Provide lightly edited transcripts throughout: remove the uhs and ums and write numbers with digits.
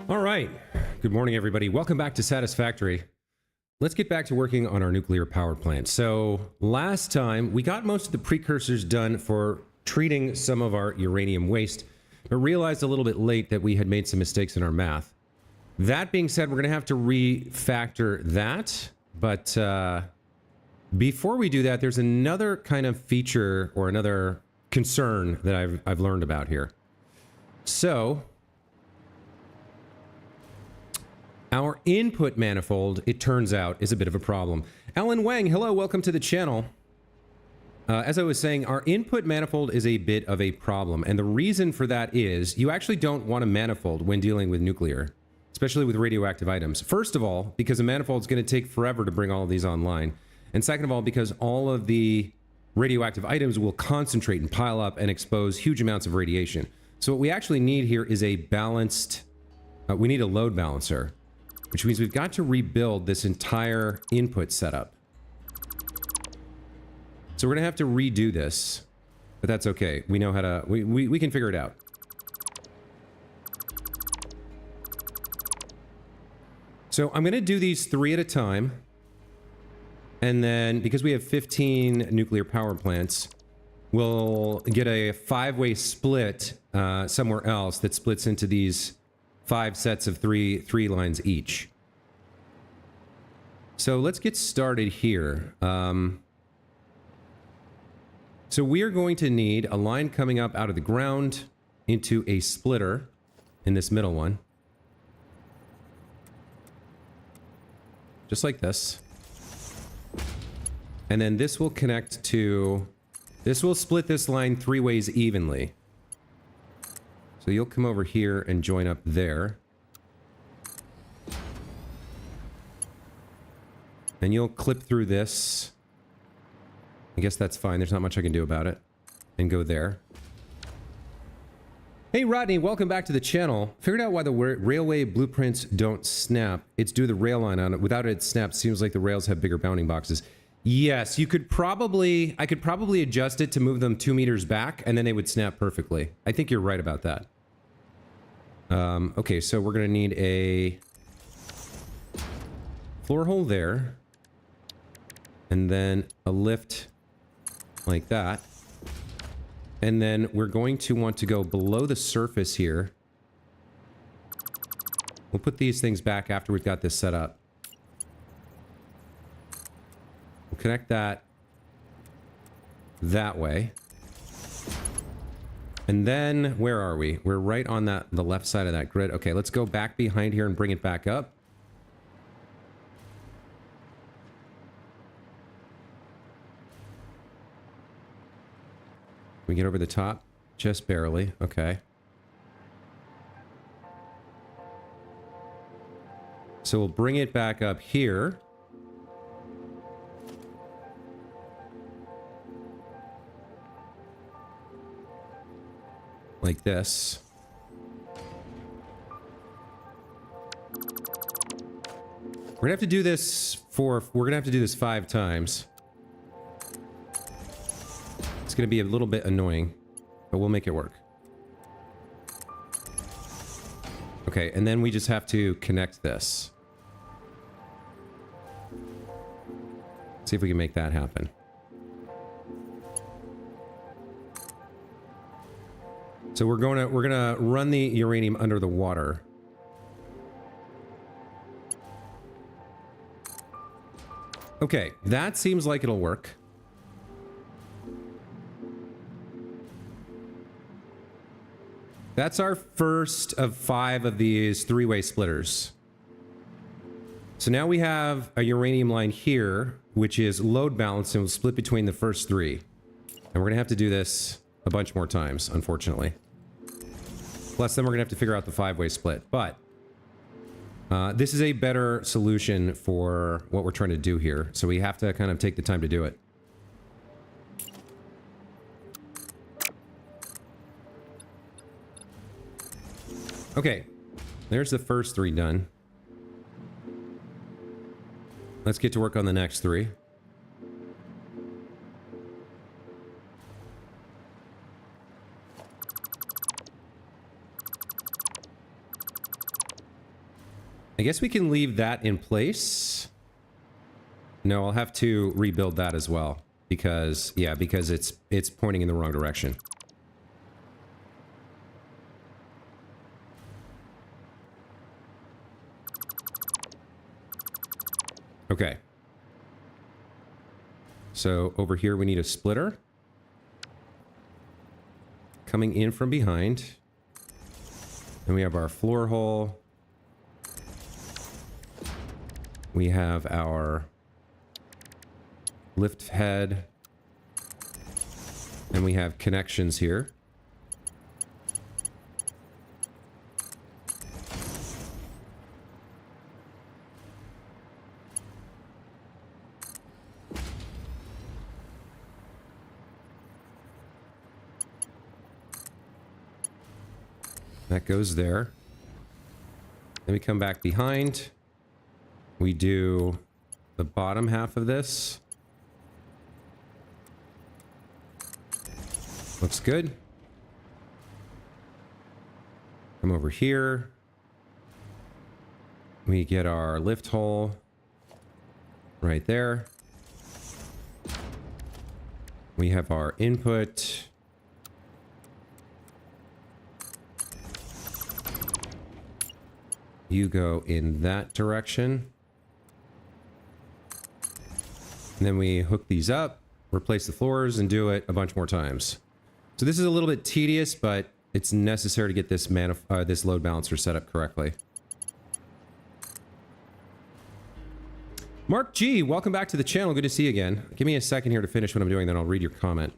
All right. Good morning, everybody. Welcome back to Satisfactory. Let's get back to working on our nuclear power plant. So last time we got most of the precursors done for treating some of our uranium waste, but realized a little bit late that we had made some mistakes in our math. That being said, we're going to have to refactor that. But before we do that, there's another kind of feature or another concern that I've learned about here. So our input manifold, it turns out, is a bit of a problem. Alan Wang, hello, welcome to the channel. As I was saying, our input manifold is a bit of a problem. And the reason for that is you actually don't want a manifold when dealing with nuclear, especially with radioactive items. First of all, because a manifold is going to take forever to bring all of these online. And second of all, because all of the radioactive items will concentrate and pile up and expose huge amounts of radiation. So what we actually need here is a balanced, we need a load balancer, which means we've got to rebuild this entire input setup. So we're going to have to redo this, but that's okay. We know how to, we can figure it out. So I'm going to do these 3 at a time. And then, because we have 15 nuclear power plants, we'll get a 5-way split somewhere else that splits into these 5 sets of three lines each. So let's get started here. So we are going to need a line coming up out of the ground into a splitter in this middle one. Just like this. And then this will connect to... This will split this line 3 ways evenly. So you'll come over here and join up there. And you'll clip through this. I guess that's fine. There's not much I can do about it. And go there. Hey Rodney, welcome back to the channel. Figured out why the railway blueprints don't snap. It's due to the rail line on it. Without it snapped, seems like the rails have bigger bounding boxes. Yes, you could probably... I could probably adjust it to move them 2 meters back, and then they would snap perfectly. I think you're right about that. Okay, so we're going to need a floor hole there. And then a lift like that. And then we're going to want to go below the surface here. We'll put these things back after we've got this set up. We'll connect that way. And then, where are we? We're right on the left side of that grid. Okay, let's go back behind here and bring it back up. We get over the top? Just barely. Okay. So we'll bring it back up here. Like this. We're gonna have to do this we're gonna have to do this 5 times. It's gonna be a little bit annoying, but we'll make it work. Okay, and then we just have to connect this. See if we can make that happen. So we're gonna run the uranium under the water. Okay, that seems like it'll work. That's our first of 5 of these 3-way splitters. So now we have a uranium line here, which is load balanced and will split between the first 3. And we're gonna have to do this a bunch more times, unfortunately. Plus, then we're gonna have to figure out the 5-way split. But this is a better solution for what we're trying to do here. So we have to kind of take the time to do it. Okay, there's the first 3 done. Let's get to work on the next 3. I guess we can leave that in place. No, I'll have to rebuild that as well. Because, yeah, because it's pointing in the wrong direction. Okay. So over here we need a splitter. Coming in from behind. And we have our floor hole. We have our lift head. And we have connections here. That goes there. Then we come back behind. We do the bottom half of this. Looks good. Come over here. We get our lift hole right there. We have our input. You go in that direction. And then we hook these up, replace the floors, and do it a bunch more times. So this is a little bit tedious, but it's necessary to get this this load balancer set up correctly. Mark G, welcome back to the channel. Good to see you again. Give me a second here to finish what I'm doing, then I'll read your comment.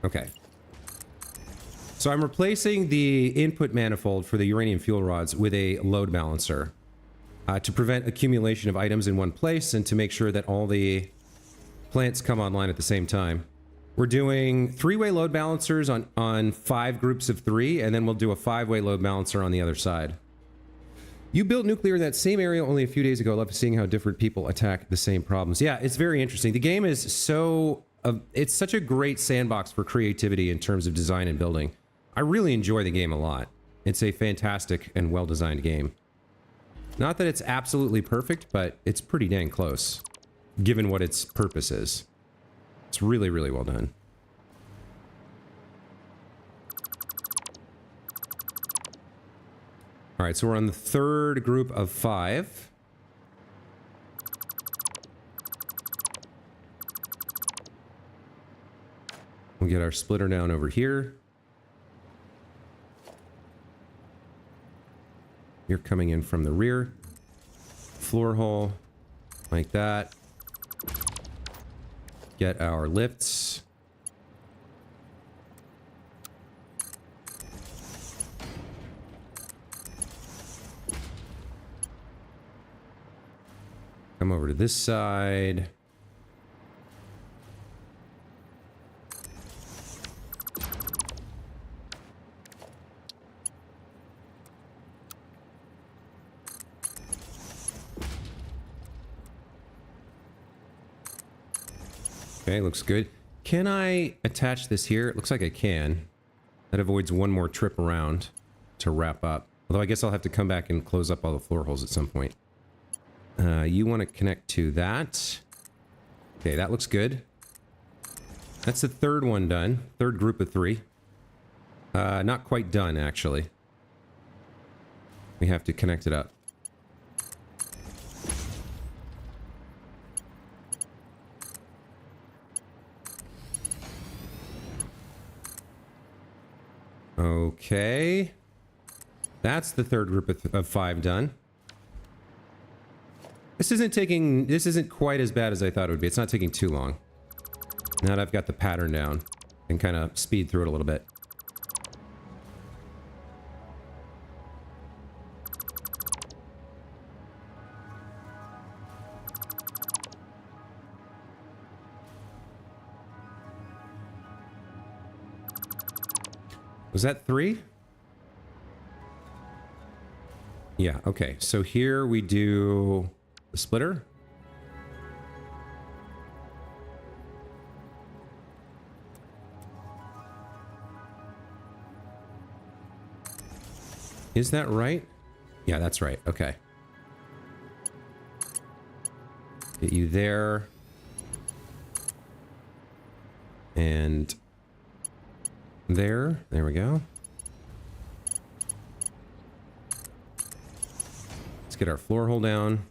Okay. So I'm replacing the input manifold for the uranium fuel rods with a load balancer to prevent accumulation of items in one place and to make sure that all the plants come online at the same time. We're doing 3-way load balancers on 5 groups of 3, and then we'll do a 5-way load balancer on the other side. You built nuclear in that same area only a few days ago. I love seeing how different people attack the same problems. Yeah, it's very interesting. The game is so... it's such a great sandbox for creativity in terms of design and building. I really enjoy the game a lot. It's a fantastic and well-designed game. Not that it's absolutely perfect, but it's pretty dang close, given what its purpose is. It's really, really well done. All right, so we're on the 3rd group of 5. We'll get our splitter down over here. You're coming in from the rear. Floor hole, like that. Get our lifts. Come over to this side. Okay, looks good. Can I attach this here? It looks like I can. That avoids one more trip around to wrap up. Although I guess I'll have to come back and close up all the floor holes at some point. You want to connect to that. Okay, that looks good. That's the 3rd one done. 3rd group of 3. Not quite done, actually. We have to connect it up. Okay. That's the 3rd group of 5 done. This isn't quite as bad as I thought it would be. It's not taking too long. Now that I've got the pattern down and kind of speed through it a little bit. Was that 3? Yeah, okay. So here we do the splitter. Is that right? Yeah, that's right. Okay. Get you there. And there. There we go. Let's get our floor hole down.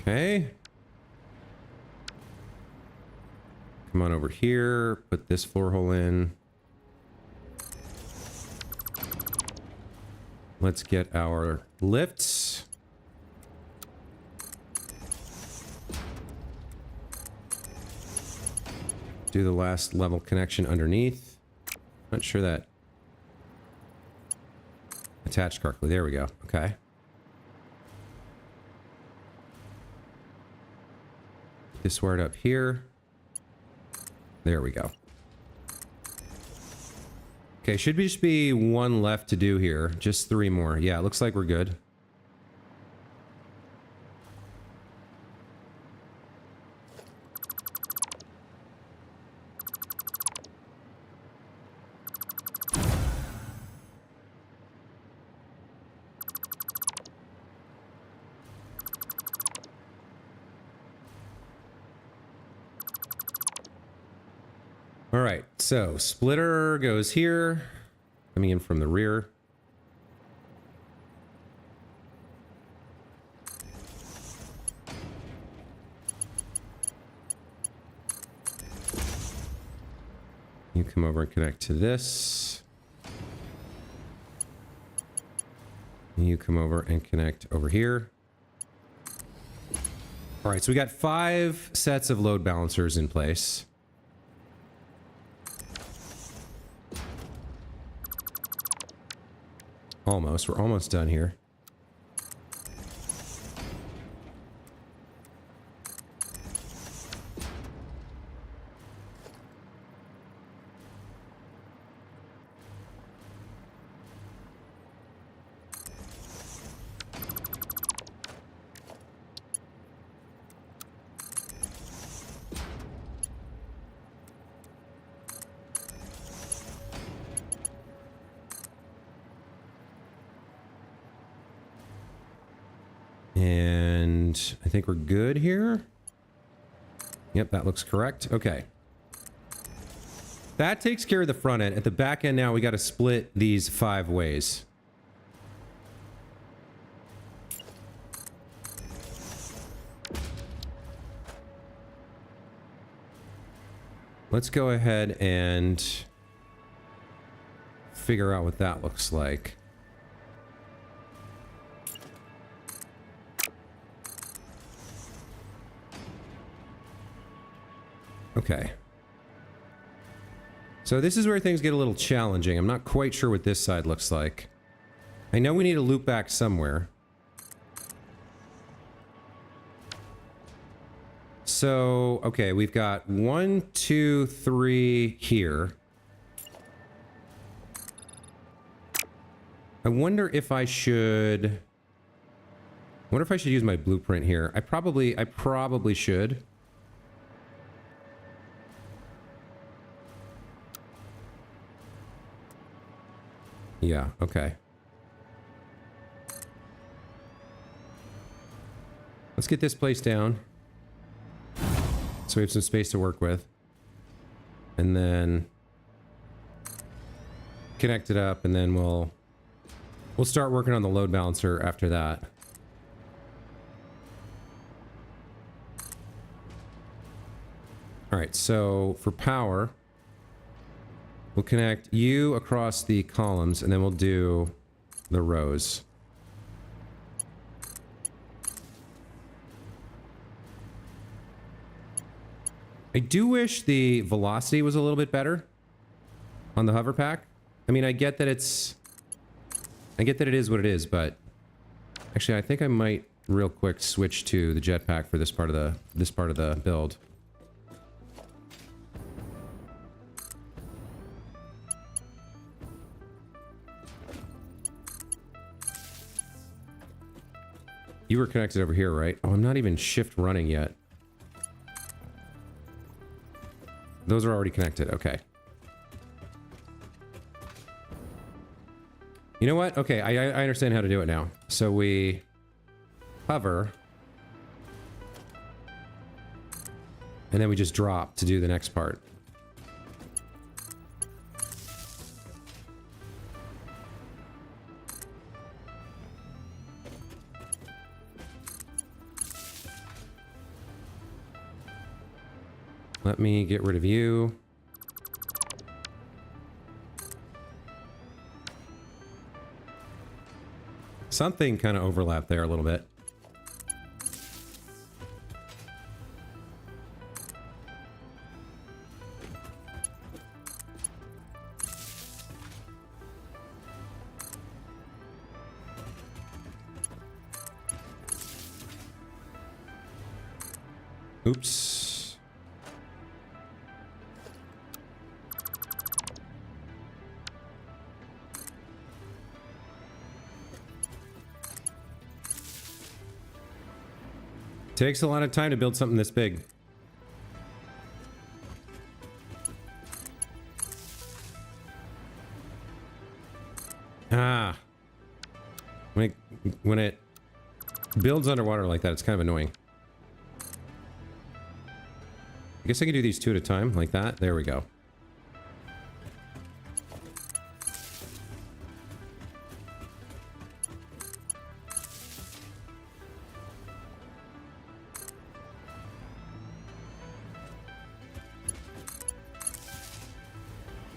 Okay. Come on over here. Put this floor hole in. Let's get our lifts. Do the last level connection underneath. Not sure that attached correctly. There we go. Okay. This word up here. There we go. Okay, should just be one left to do here. Just 3 more. Yeah, it looks like we're good. All right, so splitter goes here, coming in from the rear. You come over and connect to this. You come over and connect over here. All right, so we got 5 sets of load balancers in place. Almost. We're almost done here. And I think we're good here. Yep, that looks correct. Okay. That takes care of the front end. At the back end now, we got to split these 5 ways. Let's go ahead and figure out what that looks like. Okay. So this is where things get a little challenging. I'm not quite sure what this side looks like. I know we need a loop back somewhere. So, okay, we've got 1, 2, 3 here. I wonder if I should use my blueprint here. I probably should. Yeah, okay. Let's get this place down. So we have some space to work with. And then connect it up, and then we'll start working on the load balancer after that. All right, so for power, we'll connect you across the columns, and then we'll do the rows. I do wish the velocity was a little bit better on the hover pack. I mean, I get that it is what it is, but actually I think I might real quick switch to the jetpack for this part of the build. You were connected over here, right? Oh, I'm not even shift running yet. Those are already connected. Okay. You know what? Okay, I understand how to do it now. So we hover. And then we just drop to do the next part. Let me get rid of you. Something kind of overlapped there a little bit. Oops. Takes a lot of time to build something this big. Ah. When it builds underwater like that, it's kind of annoying. I guess I can do these two at a time, like that. There we go.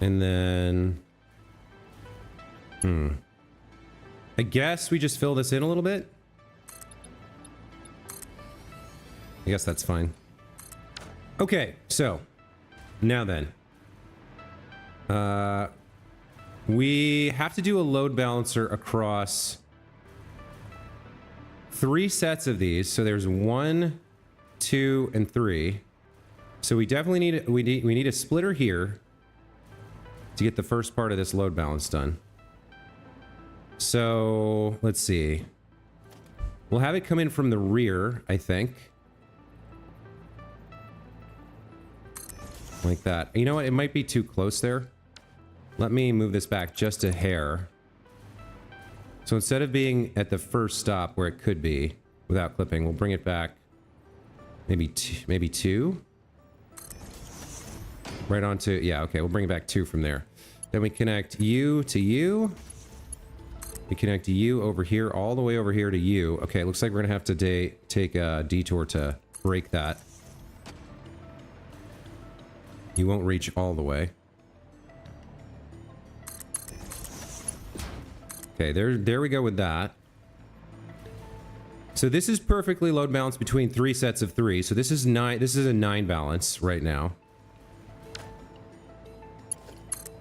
And then... I guess we just fill this in a little bit. I guess that's fine. Okay, so now then, we have to do a load balancer across 3 sets of these. So there's 1, 2, and 3. So we definitely need we need a splitter here to get the first part of this load balance done. So let's see. We'll have it come in from the rear, I think. Like that. You know what? It might be too close there. Let me move this back just a hair. So instead of being at the first stop where it could be without clipping, we'll bring it back maybe 2. Right onto, yeah, okay, we'll bring it back 2 from there. Then we connect you to you. We connect you over here, all the way over here to you. Okay, looks like we're gonna have to take a detour to break that. You won't reach all the way. Okay, there we go with that. So this is perfectly load balanced between 3 sets of 3. So this is 9. This is a 9 balance right now.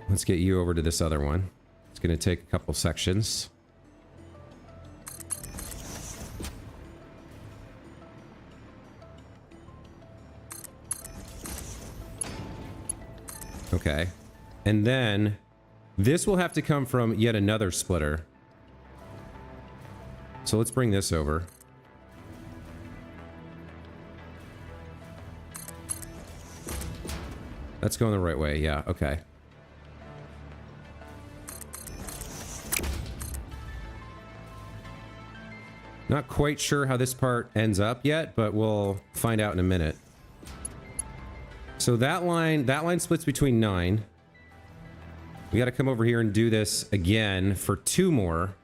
Let's get you over to this other one. It's going to take a couple sections. Okay. And then this will have to come from yet another splitter. So let's bring this over. That's going the right way. Yeah, okay. Not quite sure how this part ends up yet, but we'll find out in a minute. So that line splits between 9. We got to come over here and do this again for 2 more.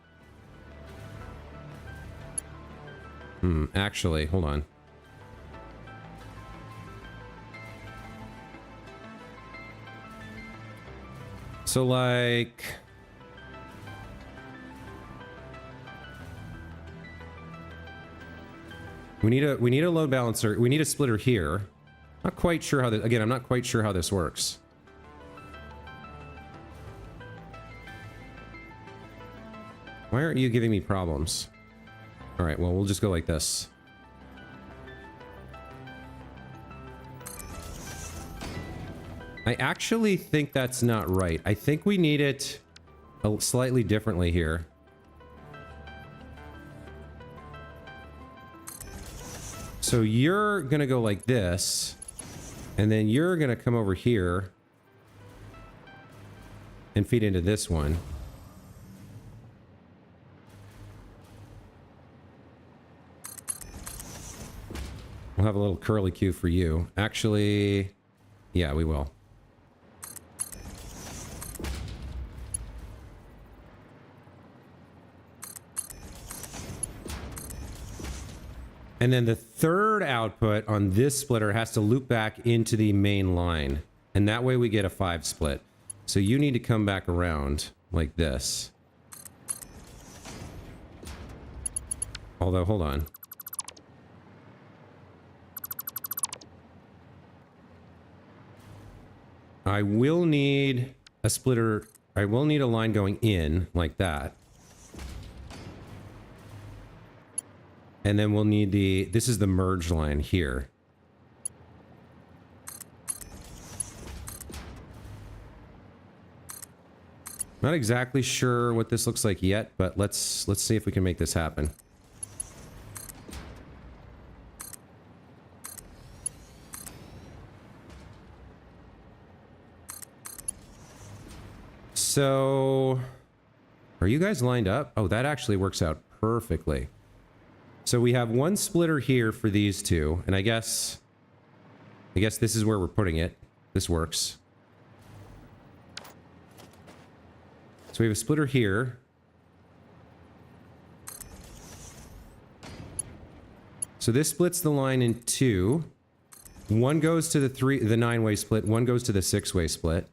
Actually, hold on. So like... We need a load balancer. We need a splitter here. Not quite sure how this... Again, I'm not quite sure how this works. Why aren't you giving me problems? Alright, well, we'll just go like this. I actually think that's not right. I think we need it slightly differently here. So you're going to go like this, and then you're going to come over here and feed into this one. We'll have a little curly Q for you. Actually, yeah, we will. And then the third output on this splitter has to loop back into the main line. And that way we get a 5 split. So you need to come back around like this. Although, hold on. I will need a splitter. I will need a line going in like that. And then we'll need the, this is the merge line here. Not exactly sure what this looks like yet, but let's see if we can make this happen. So, are you guys lined up? Oh, that actually works out perfectly. So we have one splitter here for these two, and I guess this is where we're putting it. This works. So we have a splitter here. So this splits the line in two. One goes to the 9-way split, one goes to the 6-way split.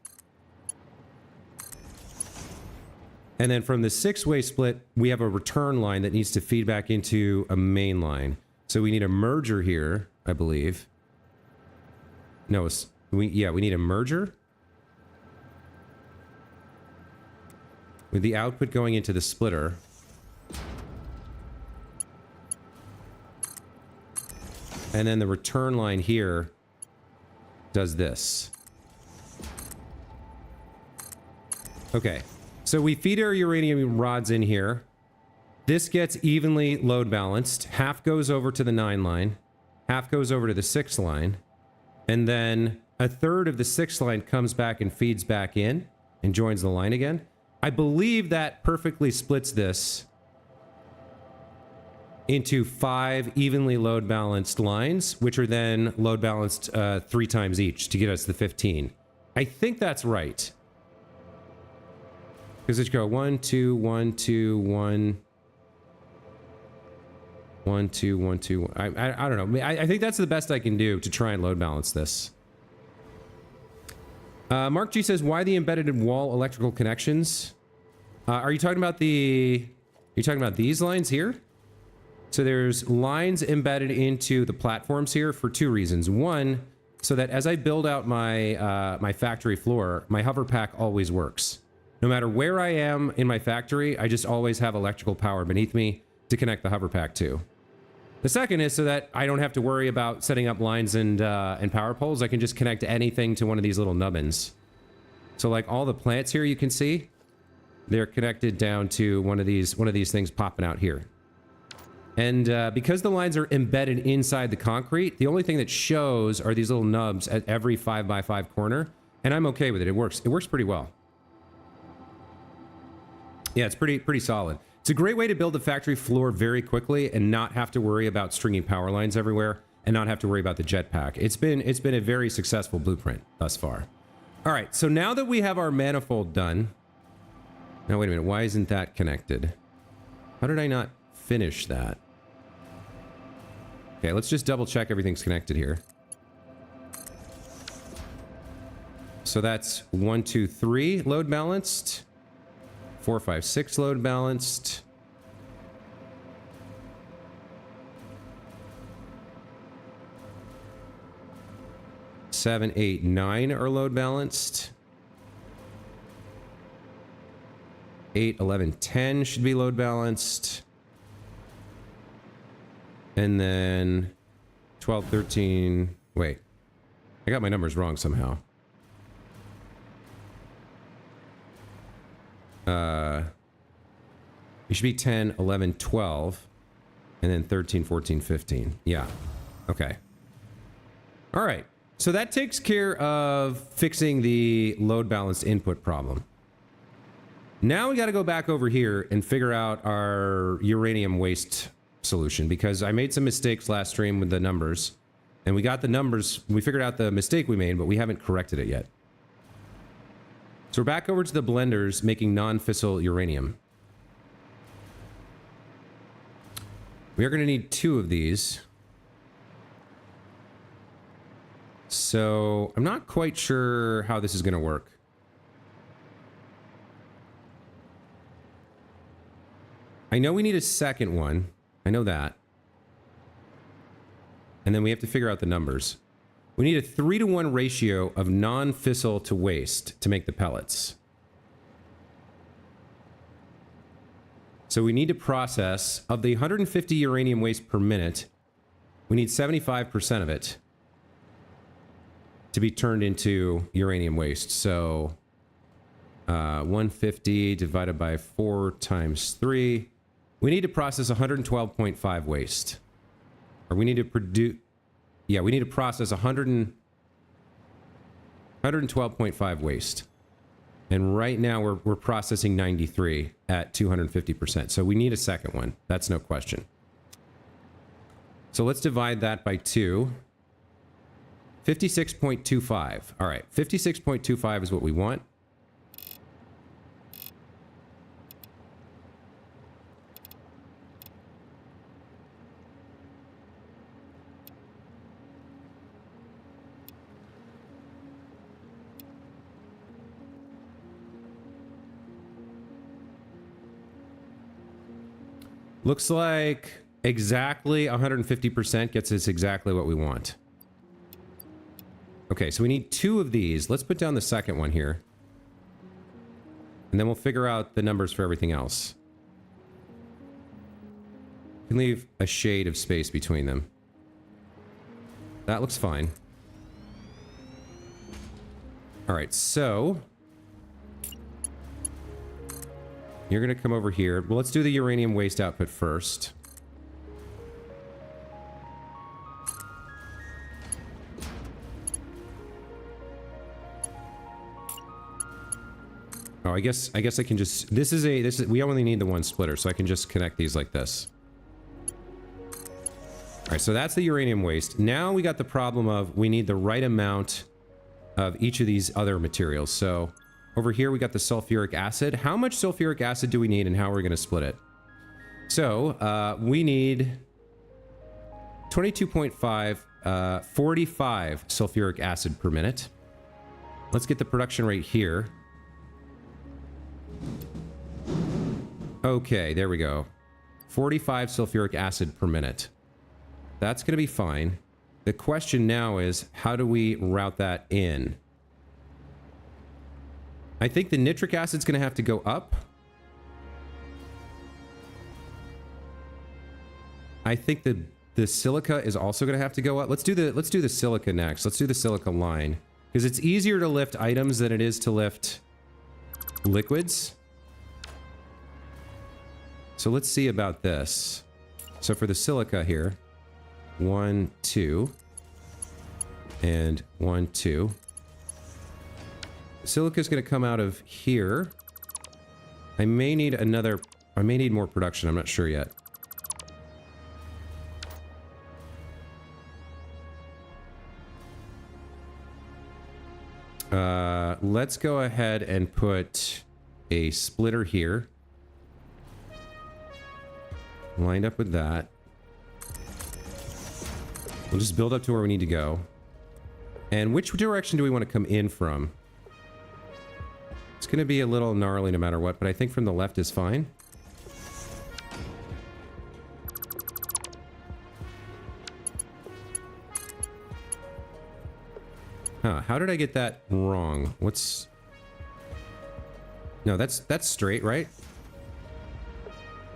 And then from the 6-way split, we have a return line that needs to feed back into a main line. So we need a merger here, I believe. No, we need a merger. With the output going into the splitter. And then the return line here does this. Okay. So we feed our uranium rods in here. This gets evenly load balanced. Half goes over to the 9 line. Half goes over to the 6 line. And then a third of the 6 line comes back and feeds back in and joins the line again. I believe that perfectly splits this into 5 evenly load balanced lines, which are then load balanced 3 times each to get us the 15. I think that's right. Because it should go 1, 2, 1, 2, 1, 1, 2, 1, 2. I don't know. I think that's the best I can do to try and load balance this. Mark G says, why the embedded wall electrical connections? Are you talking about these lines here? So there's lines embedded into the platforms here for 2 reasons. One, so that as I build out my my factory floor, my hover pack always works. No matter where I am in my factory, I just always have electrical power beneath me to connect the hover pack to. The second is so that I don't have to worry about setting up lines and power poles. I can just connect anything to one of these little nubbins. So like all the plants here you can see, they're connected down to one of these things popping out here. And because the lines are embedded inside the concrete, the only thing that shows are these little nubs at every 5x5 corner. And I'm okay with it. It works pretty well. Yeah, it's pretty solid. It's a great way to build the factory floor very quickly and not have to worry about stringing power lines everywhere and not have to worry about the jetpack. It's been a very successful blueprint thus far. All right, so now that we have our manifold done. Now wait a minute, why isn't that connected? How did I not finish that? Okay, let's just double check everything's connected here. So that's 1, 2, 3 load balanced. 4, 5, 6 load balanced. Seven, 8, 9 are load balanced. 8, 11, 10 should be load balanced. And then 12, 13. Wait, I got my numbers wrong somehow. It should be 10, 11, 12, and then 13, 14, 15. Yeah. Okay. All right. So that takes care of fixing the load balanced input problem. Now we got to go back over here and figure out our uranium waste solution, because I made some mistakes last stream with the numbers, and we got the numbers. We figured out the mistake we made, but we haven't corrected it yet. So we're back over to the blenders making non-fissile uranium. We are going to need 2 of these. So I'm not quite sure how this is going to work. I know we need a second one. I know that. And then we have to figure out the numbers. We need a 3-to-1 ratio of non-fissile to waste to make the pellets. So we need to process, of the 150 uranium waste per minute, we need 75% of it to be turned into uranium waste. So 150 divided by 4 times 3. We need to process 112.5 waste. Or we need to produce... Yeah, we need to process 112.5 waste. And right now we're processing 93 at 250%. So we need a second one. That's no question. So let's divide that by 2. 56.25. All right, 56.25 is what we want. Looks like exactly 150% gets us exactly what we want. Okay, so we need 2 of these. Let's put down the second one here. And then we'll figure out the numbers for everything else. We can leave a shade of space between them. That looks fine. All right, so... You're going to come over here. Well, let's do the uranium waste output first. Oh, I guess I can just... This is we only need the one splitter, so I can just connect these like this. All right, so that's the uranium waste. Now we got the problem of we need the right amount of each of these other materials. So... Over here, we got the sulfuric acid. How much sulfuric acid do we need, and how are we going to split it? So, we need 22.5, 45 sulfuric acid per minute. Let's get the production rate here. Okay, there we go. 45 sulfuric acid per minute. That's going to be fine. The question now is, how do we route that in? I think the nitric acid's going to have to go up. I think the silica is also going to have to go up. Let's do the silica next. Let's do the silica line, because it's easier to lift items than it is to lift liquids. So let's see about this. So for the silica here, 1, 2, and 1, 2. Silica is going to come out of here. I may need more production. I'm not sure yet. Let's go ahead and put a splitter here. Lined up with that. We'll just build up to where we need to go. And which direction do we want to come in from? It's going to be a little gnarly no matter what, but I think from the left is fine. Huh, how did I get that wrong? What's... No, that's straight, right?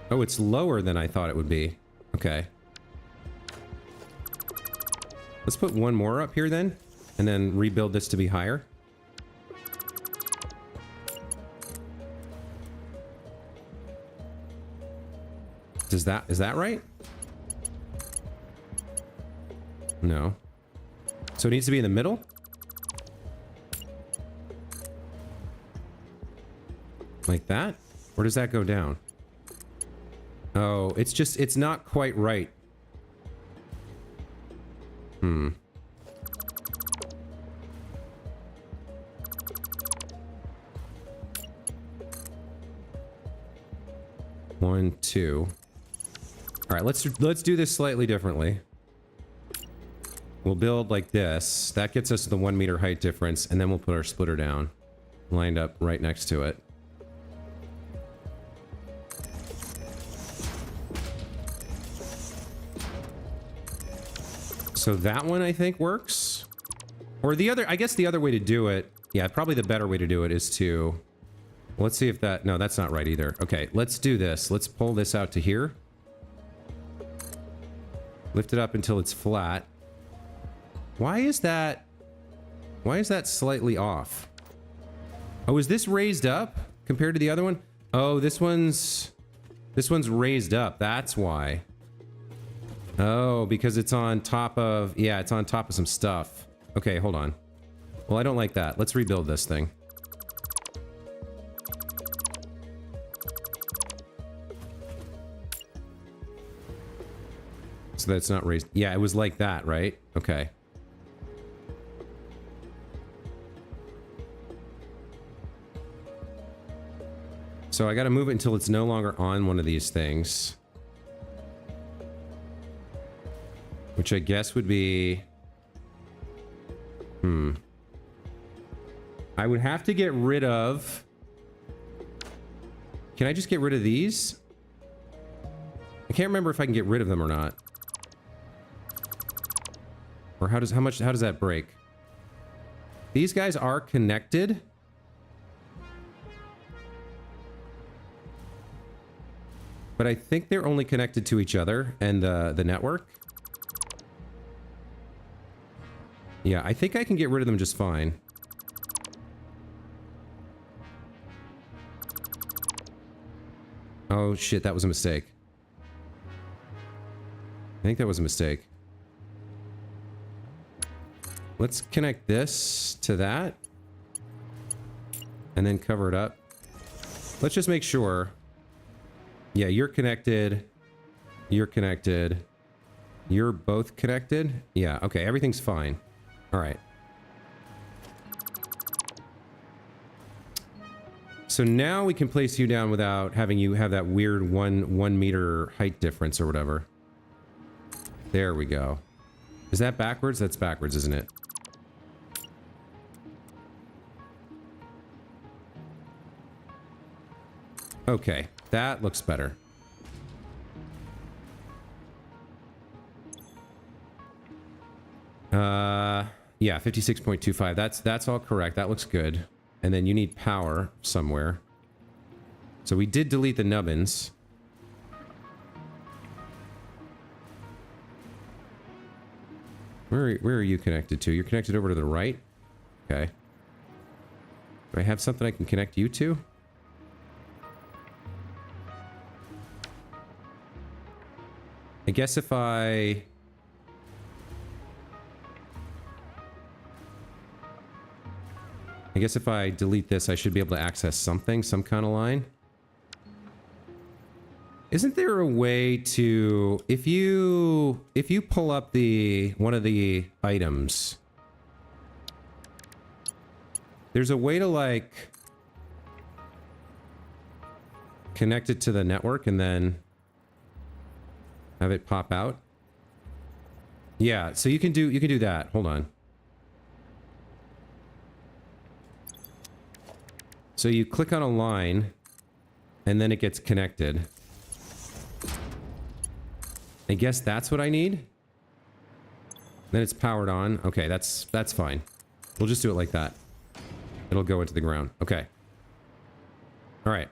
Oh, it's lower than I thought it would be. Okay. Let's put one more up here then, and then rebuild this to be higher. Is that right? No. So it needs to be in the middle? Like that? Or does that go down? Oh, it's just, it's not quite right. Hmm. One, two. All right, let's do this slightly differently. We'll build like this. That gets us to the 1 meter height difference, and then we'll put our splitter down, lined up right next to it. So that one I think works. Or the other, I guess the other way to do it, yeah, probably the better way to do it is to, let's see if that, no, that's not right either. Okay, let's do this. Let's pull this out to here. Lift it up until it's flat. Why is that slightly off? Oh, is this raised up compared to the other one? Oh, this one's raised up. That's why. Oh, because it's on top of, yeah, it's on top of some stuff. Okay, hold on. Well, I don't like that. Let's rebuild this thing. So that's not raised. Yeah, it was like that, right? Okay. So I gotta move it until it's no longer on one of these things. Which I guess would be... I would have to get rid of... Can I just get rid of these? I can't remember if I can get rid of them or not. Or how does that break? These guys are connected. But I think they're only connected to each other and the network. Yeah, I think I can get rid of them just fine. Oh shit, that was a mistake. I think that was a mistake. Let's connect this to that. And then cover it up. Let's just make sure. Yeah, you're connected. You're connected. You're both connected? Yeah, okay, everything's fine. All right. So now we can place you down without having you have that weird one meter height difference or whatever. There we go. Is that backwards? That's backwards, isn't it? Okay, that looks better. Yeah, 56.25. That's all correct. That looks good. And then you need power somewhere. So we did delete the nubbins. Where are you connected to? You're connected over to the right? Okay. Do I have something I can connect you to? I guess if I delete this, I should be able to access something, some kind of line. Isn't there a way to, if you pull up one of the items, there's a way to like connect it to the network and then have it pop out? Yeah, so you can do that. Hold on. So you click on a line and then it gets connected. I guess that's what I need. Then it's powered on. Okay, that's fine. We'll just do it like that. It'll go into the ground. Okay. All right.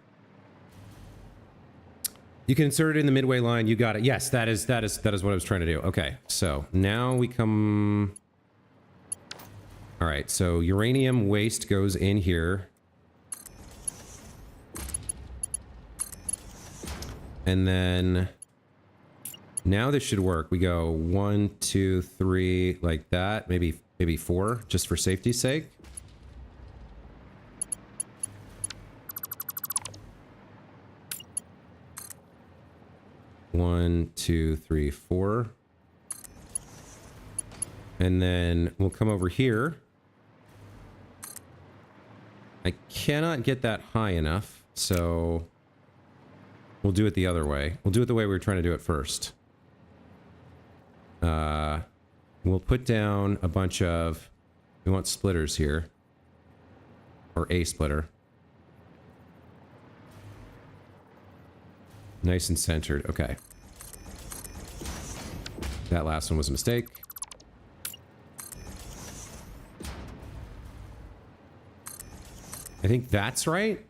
You can insert it in the midway line. You got it. Yes, that is what I was trying to do. Okay, so now we come... All right, so uranium waste goes in here. And then Now this should work. We go 1, 2, 3, like that. Maybe 4, just for safety's sake. One, 2, 3, 4. And then we'll come over here. I cannot get that high enough, so we'll do it the other way. We'll do it the way we were trying to do it first. We'll put down a bunch of... We want splitters here. Or a splitter. Nice and centered. Okay. That last one was a mistake. I think that's right.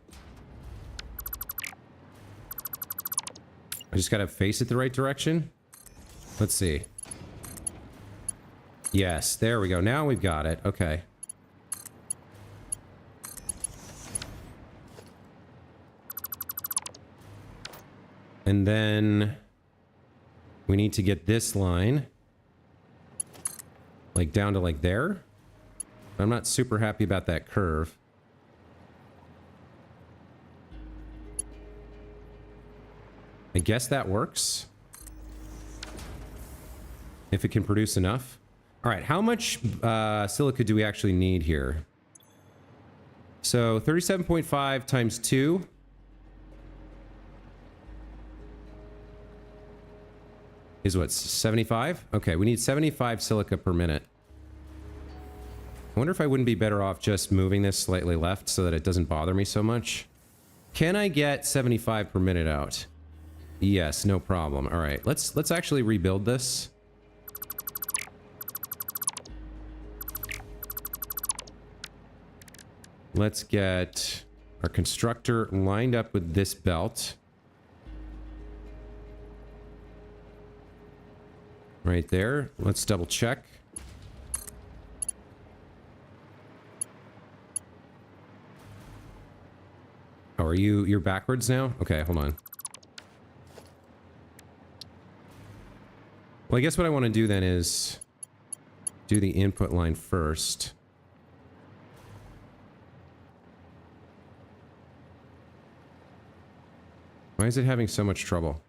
I just gotta face it the right direction. Let's see. Yes, there we go. Now we've got it. Okay. And then we need to get this line like down to like there. I'm not super happy about that curve. I guess that works. If it can produce enough. All right, how much silica do we actually need here? So 37.5 times 2. Is what, 75? Okay, we need 75 silica per minute. I wonder if I wouldn't be better off just moving this slightly left so that it doesn't bother me so much. Can I get 75 per minute out? Yes, no problem. All right, let's actually rebuild this. Let's get our constructor lined up with this belt. Right there. Let's double check. Oh, you're backwards now? Okay, hold on. Well, I guess what I want to do then is do the input line first. Why is it having so much trouble?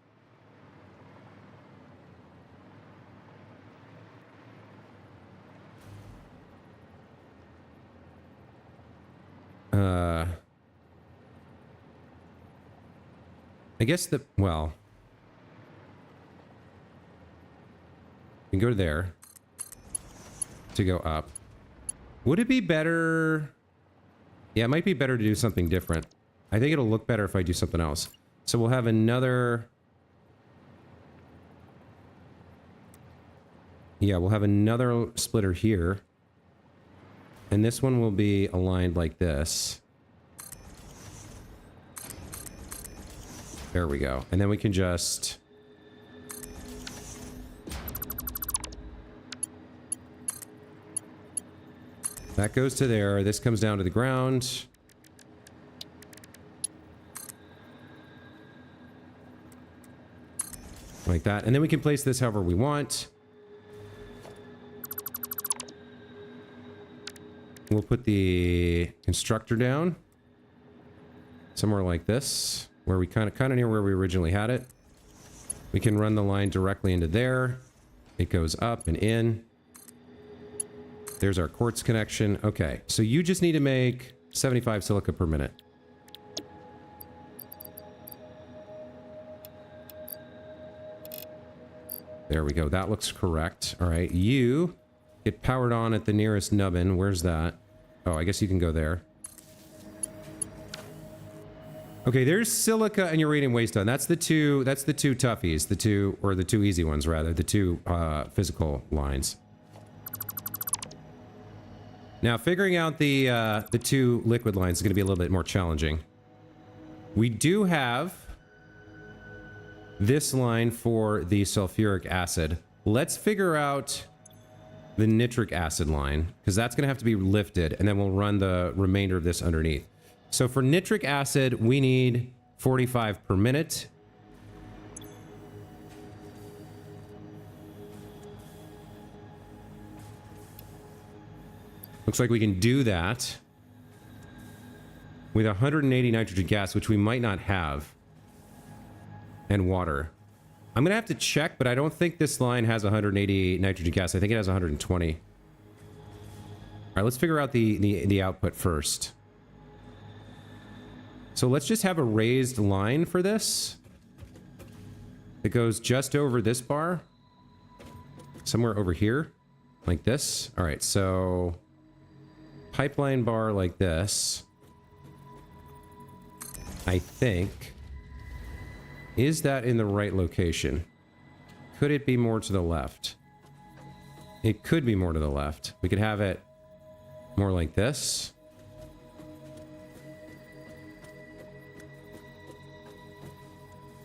I guess well, you can go there to go up. Would it be better? Yeah, it might be better to do something different. I think it'll look better if I do something else. So we'll have another... Yeah, we'll have another splitter here. And this one will be aligned like this. There we go. And then we can just... That goes to there. This comes down to the ground. Like that. And then we can place this however we want. We'll put the constructor down. Somewhere like this. Where we kind of near where we originally had it. We can run the line directly into there. It goes up and in. There's our quartz connection. Okay, so you just need to make 75 silica per minute. There we go. That looks correct. All right, you get powered on at the nearest nubbin. Where's that? Oh, I guess you can go there. Okay, there's silica and uranium waste done. That's the two toughies, the two easy ones rather, the two physical lines. Now, figuring out the two liquid lines is going to be a little bit more challenging. We do have this line for the sulfuric acid. Let's figure out the nitric acid line, because that's going to have to be lifted, and then we'll run the remainder of this underneath. So for nitric acid, we need 45 per minute. Looks like we can do that with 180 nitrogen gas, which we might not have, and water. I'm going to have to check, but I don't think this line has 180 nitrogen gas. I think it has 120. All right, let's figure out the output first. So let's just have a raised line for this. It goes just over this bar. Somewhere over here. Like this. All right, so pipeline bar like this. I think. Is that in the right location? Could it be more to the left? It could be more to the left. We could have it more like this.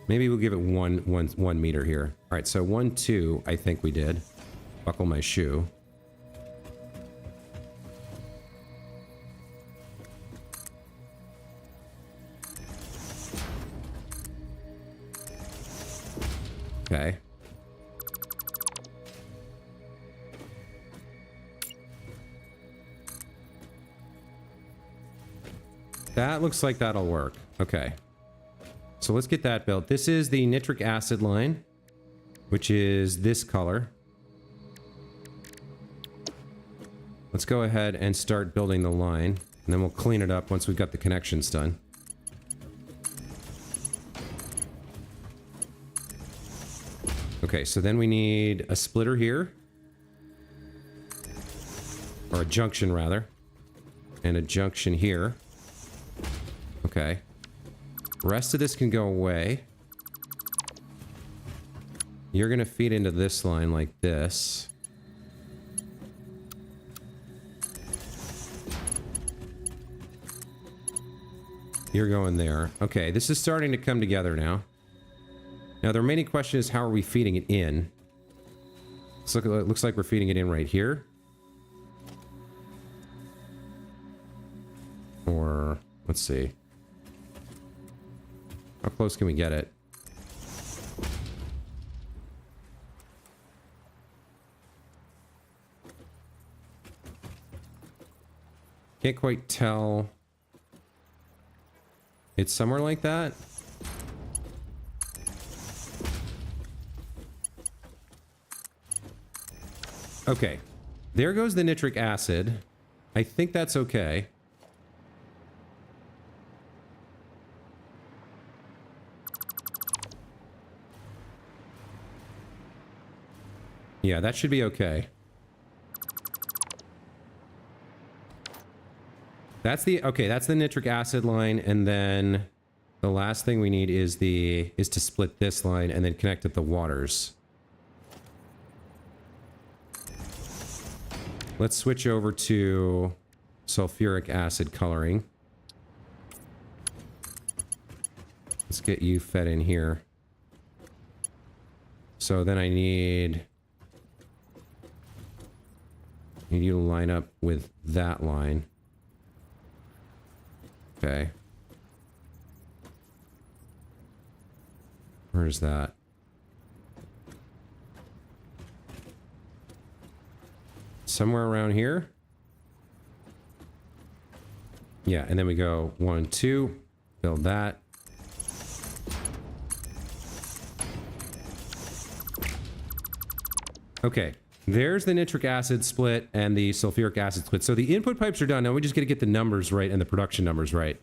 Maybe we'll give it one meter here. All right, so 1, 2, I think we did. Buckle my shoe. Okay. That looks like that'll work. Okay. So let's get that built. This is the nitric acid line, which is this color. Let's go ahead and start building the line, and then we'll clean it up once we've got the connections done. Okay, so then we need a splitter here. Or a junction, rather. And a junction here. Okay. Rest of this can go away. You're going to feed into this line like this. You're going there. Okay, this is starting to come together now. Now, the remaining question is, how are we feeding it in? It looks like we're feeding it in right here. Or, let's see. How close can we get it? Can't quite tell. It's somewhere like that. Okay. There goes the nitric acid. I think that's okay. Yeah, that should be okay. That's the nitric acid line, and then the last thing we need is to split this line and then connect it to the waters. Let's switch over to sulfuric acid coloring. Let's get you fed in here. So then I need you to line up with that line. Okay. Where's that? Somewhere around here? Yeah, and then we go 1, 2, build that. Okay, there's the nitric acid split and the sulfuric acid split. So the input pipes are done. Now we just got to get the numbers right and the production numbers right.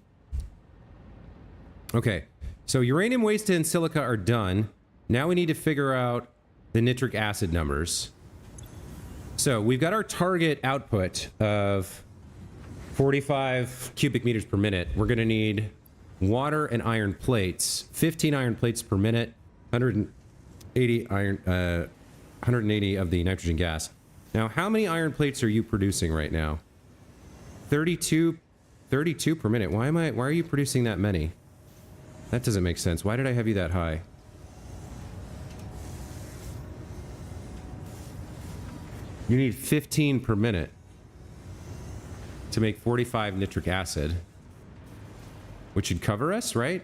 Okay, so uranium waste and silica are done. Now we need to figure out the nitric acid numbers. So we've got our target output of 45 cubic meters per minute. We're going to need water and iron plates, 15 iron plates per minute, 180 of the nitrogen gas. Now, how many iron plates are you producing right now? 32 per minute. Why are you producing that many? That doesn't make sense. Why did I have you that high? You need 15 per minute to make 45 nitric acid, which should cover us, right?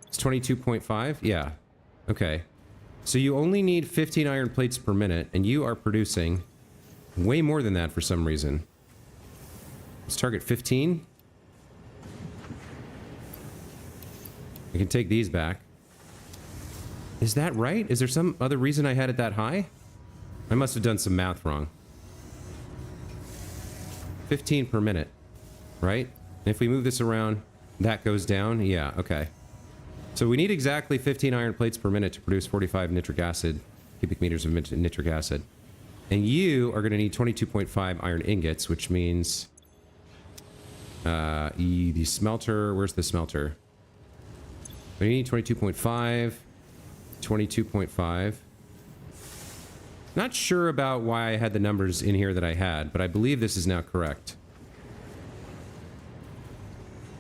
It's 22.5? Yeah. Okay. So you only need 15 iron plates per minute, and you are producing way more than that for some reason. Let's target 15. I can take these back. Is that right? Is there some other reason I had it that high? I must have done some math wrong. 15 per minute, right? And if we move this around, that goes down? Yeah, okay. So we need exactly 15 iron plates per minute to produce 45 nitric acid, cubic meters of nitric acid. And you are going to need 22.5 iron ingots, which means... the smelter... Where's the smelter? We need 22.5... 22.5. Not sure about why I had the numbers in here that I had, but I believe this is now correct.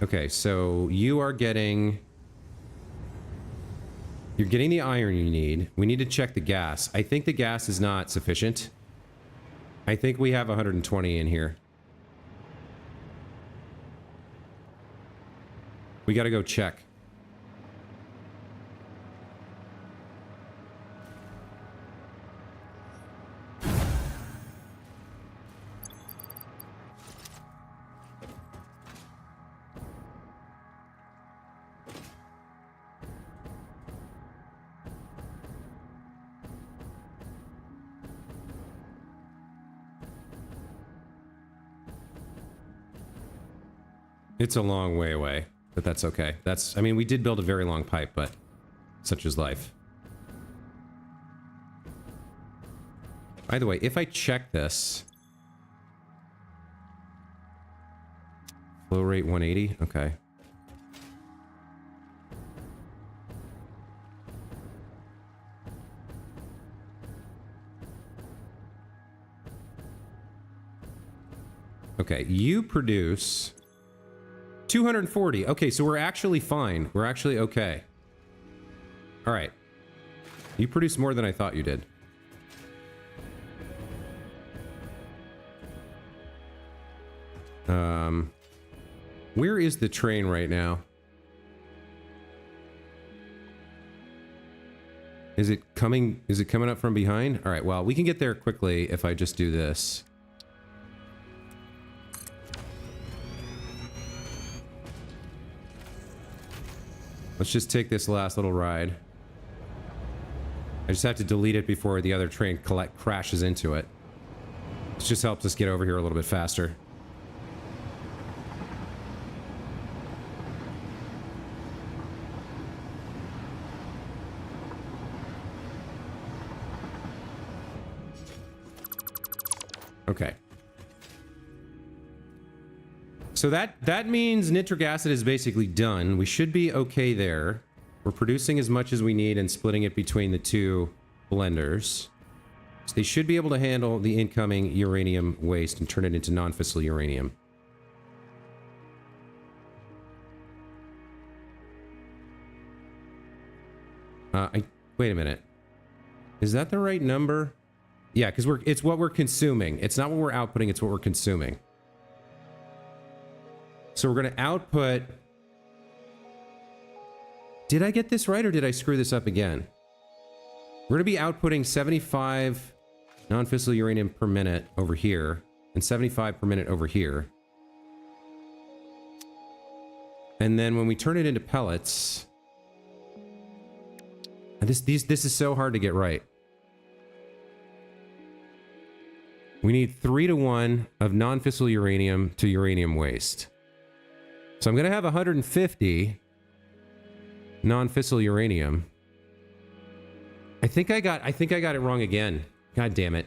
Okay, so you are getting... You're getting the iron you need. We need to check the gas. I think the gas is not sufficient. I think we have 120 in here. We gotta go check. It's a long way away, but that's okay. That's, I mean, we did build a very long pipe, but such is life. By the way, if I check this... Flow rate 180, okay. Okay, you produce... 240. Okay, so we're actually fine. We're actually okay. All right. You produce more than I thought you did. Where is the train right now? Is it coming up from behind? All right, well, we can get there quickly if I just do this. Let's just take this last little ride. I just have to delete it before the other train crashes into it. This just helps us get over here a little bit faster. Okay. So that means nitric acid is basically done. We should be okay there. We're producing as much as we need and splitting it between the two blenders. So they should be able to handle the incoming uranium waste and turn it into non-fissile uranium. Wait a minute. Is that the right number? Yeah, because it's what we're consuming. It's not what we're outputting, it's what we're consuming. So we're going to output... Did I get this right or did I screw this up again? We're going to be outputting 75 non-fissile uranium per minute over here and 75 per minute over here. And then when we turn it into pellets... This is so hard to get right. We need 3-to-1 of non-fissile uranium to uranium waste. So I'm going to have 150 non-fissile uranium. I think I got it wrong again. God damn it.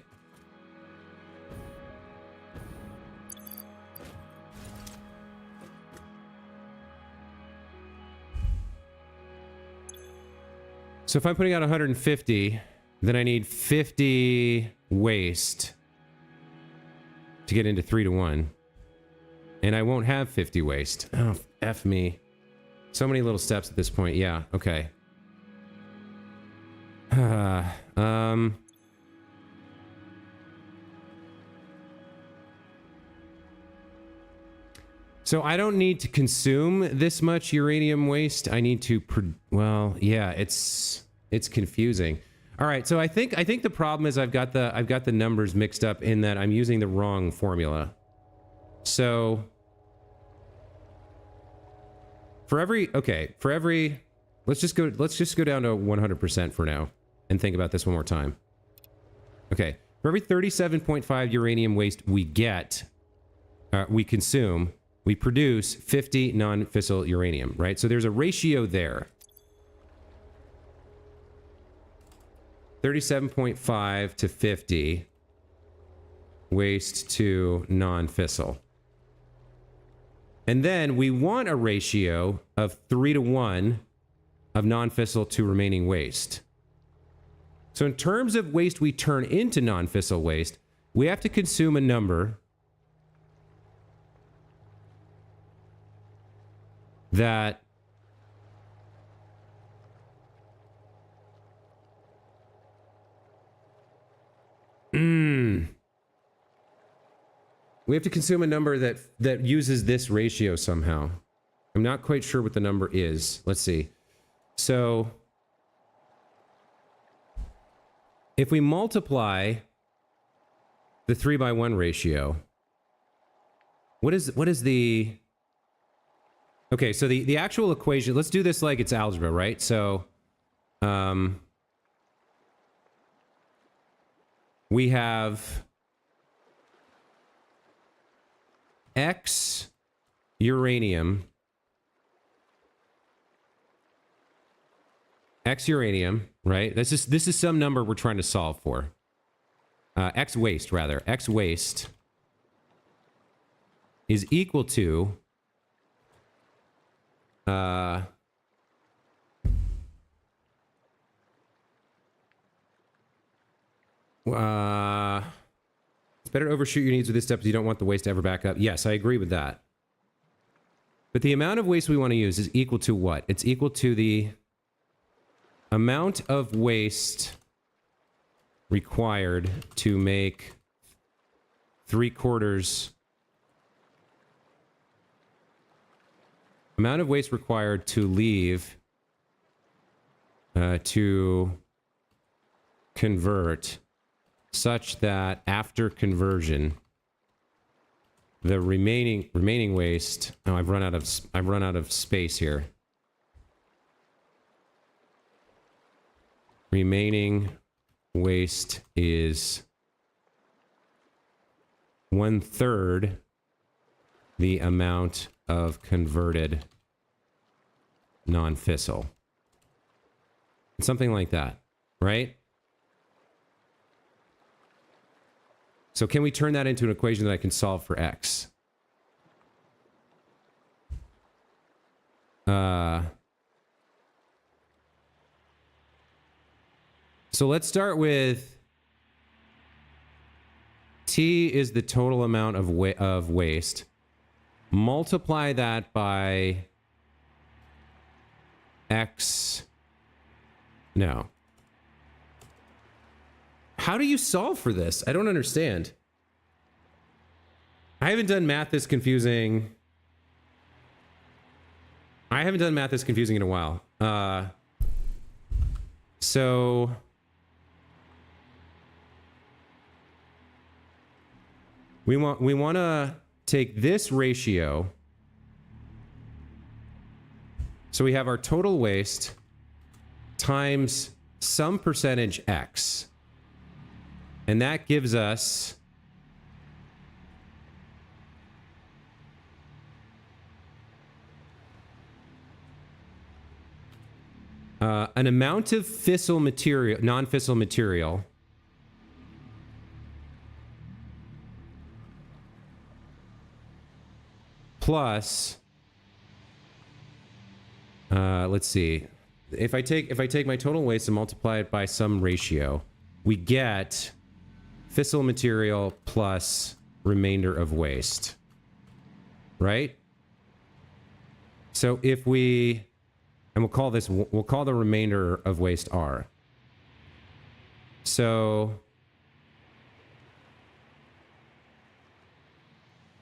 So if I'm putting out 150, then I need 50 waste to get into 3-to-1. And I won't have 50 waste. Oh, F me. So many little steps at this point. Yeah, okay. So I don't need to consume this much uranium waste. I need to... Well, yeah, it's confusing. All right, so I think the problem is I've got the numbers mixed up in that I'm using the wrong formula. So For every, okay, for every, let's just go down to 100% for now and think about this one more time. Okay, for every 37.5 uranium waste we get, we consume, we produce 50 non-fissile uranium, right? So there's a ratio there. 37.5 to 50 waste to non-fissile. And then we want a ratio of 3 to 1 of non-fissile to remaining waste. So in terms of waste we turn into non-fissile waste, we have to consume a number that we have to consume a number that uses this ratio somehow. I'm not quite sure what the number is. Let's see. So if we multiply the 3:1 ratio, what is the... Okay, so the actual equation, let's do this like it's algebra, right? So we have X uranium, right? This is some number we're trying to solve for. X waste, rather. X waste is equal to it's better to overshoot your needs with this step if you don't want the waste to ever back up. Yes, I agree with that. But the amount of waste we want to use is equal to what? It's equal to the amount of waste required to make 3/4 amount of waste required to leave to convert such that after conversion the remaining waste... Oh, I've run out of space here. Remaining waste is 1/3 the amount of converted non-fissile. Something like that, right? So can we turn that into an equation that I can solve for X? So let's start with T is the total amount of waste. Multiply that by X. No. How do you solve for this? I don't understand. I haven't done math this confusing. I haven't done math this confusing in a while. So we want to take this ratio. So we have our total waste times some percentage X. And that gives us an amount of fissile material, non-fissile material plus let's see. If I take my total waste and multiply it by some ratio, we get fissile material plus remainder of waste. Right? So if we, and we'll call the remainder of waste R. So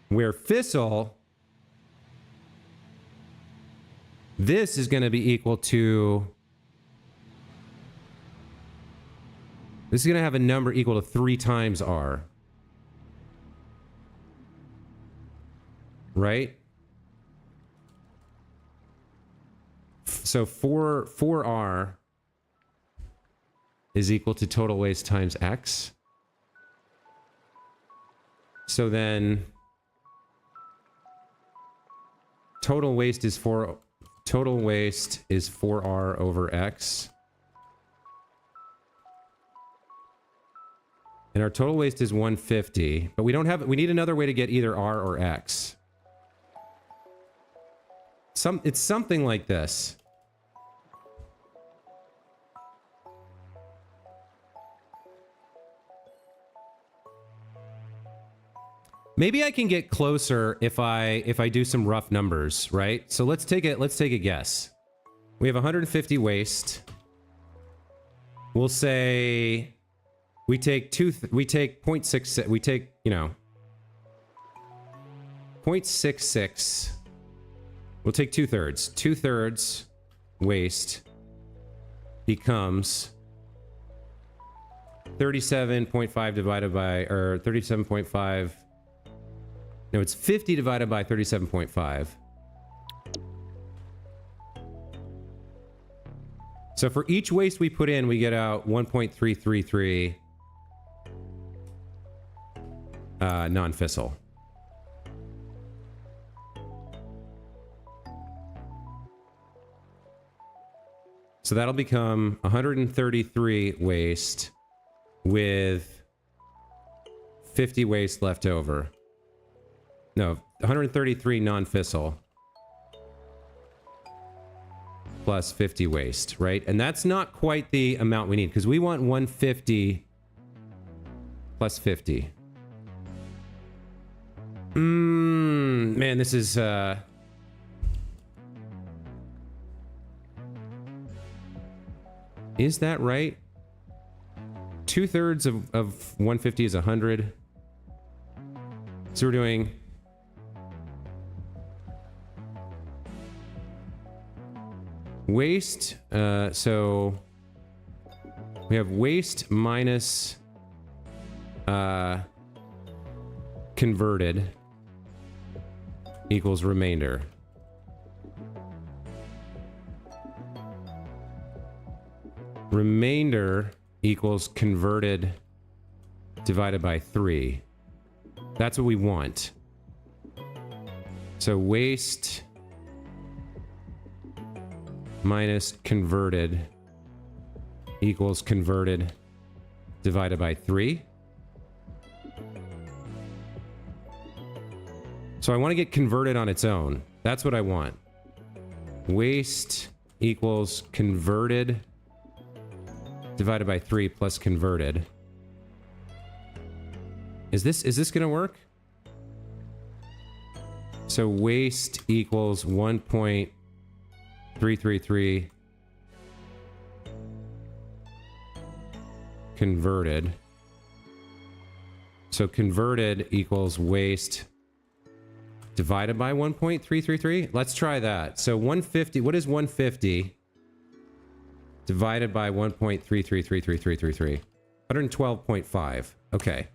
where fissile, this is going to be equal to, this is going to have a number equal to 3 times R. Right? So 4R is equal to total waste times X. So then total waste is 4R over X. And our total waste is 150, but we need another way to get either R or X. It's something like this. Maybe I can get closer if I do some rough numbers, right? So let's take a guess. We have 150 waste. We'll say we take 0.66, we take, 0.66. We'll take 2/3. 2/3 waste becomes 37.5 divided by, or 37.5. No, it's 50 divided by 37.5. So for each waste we put in, we get out 1.333 non-fissile. So that'll become 133 waste with 50 waste left over. No, 133 non-fissile plus 50 waste, right? And that's not quite the amount we need, because we want 150 plus 50. Man, this is... Is that right? 2/3 of 150 is 100. So we're doing... waste, so we have waste minus converted equals remainder. Remainder equals converted divided by 3. That's what we want. So waste minus converted equals converted divided by 3. So I want to get converted on its own. That's what I want. Waste equals converted divided by 3 plus converted. Is this gonna work? So waste equals 1.333 converted. So converted equals waste divided by 1.333. Let's try that. So 150, what is 150 divided by 1.3333333? 112.5. Okay.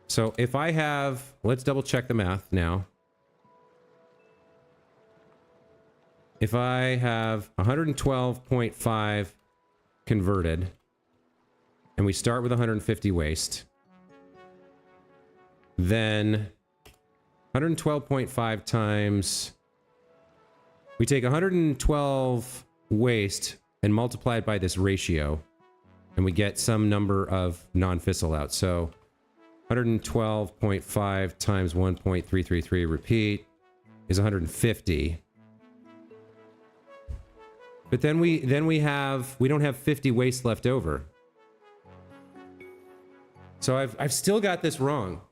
So if I have, let's double check the math now. If I have 112.5 converted, and we start with 150 waste, then 112.5 times, we take 112 waste and multiply it by this ratio, and we get some number of non-fissile out. So 112.5 times 1.333 repeat is 150. But then we don't have 50 waste left over. So I've still got this wrong.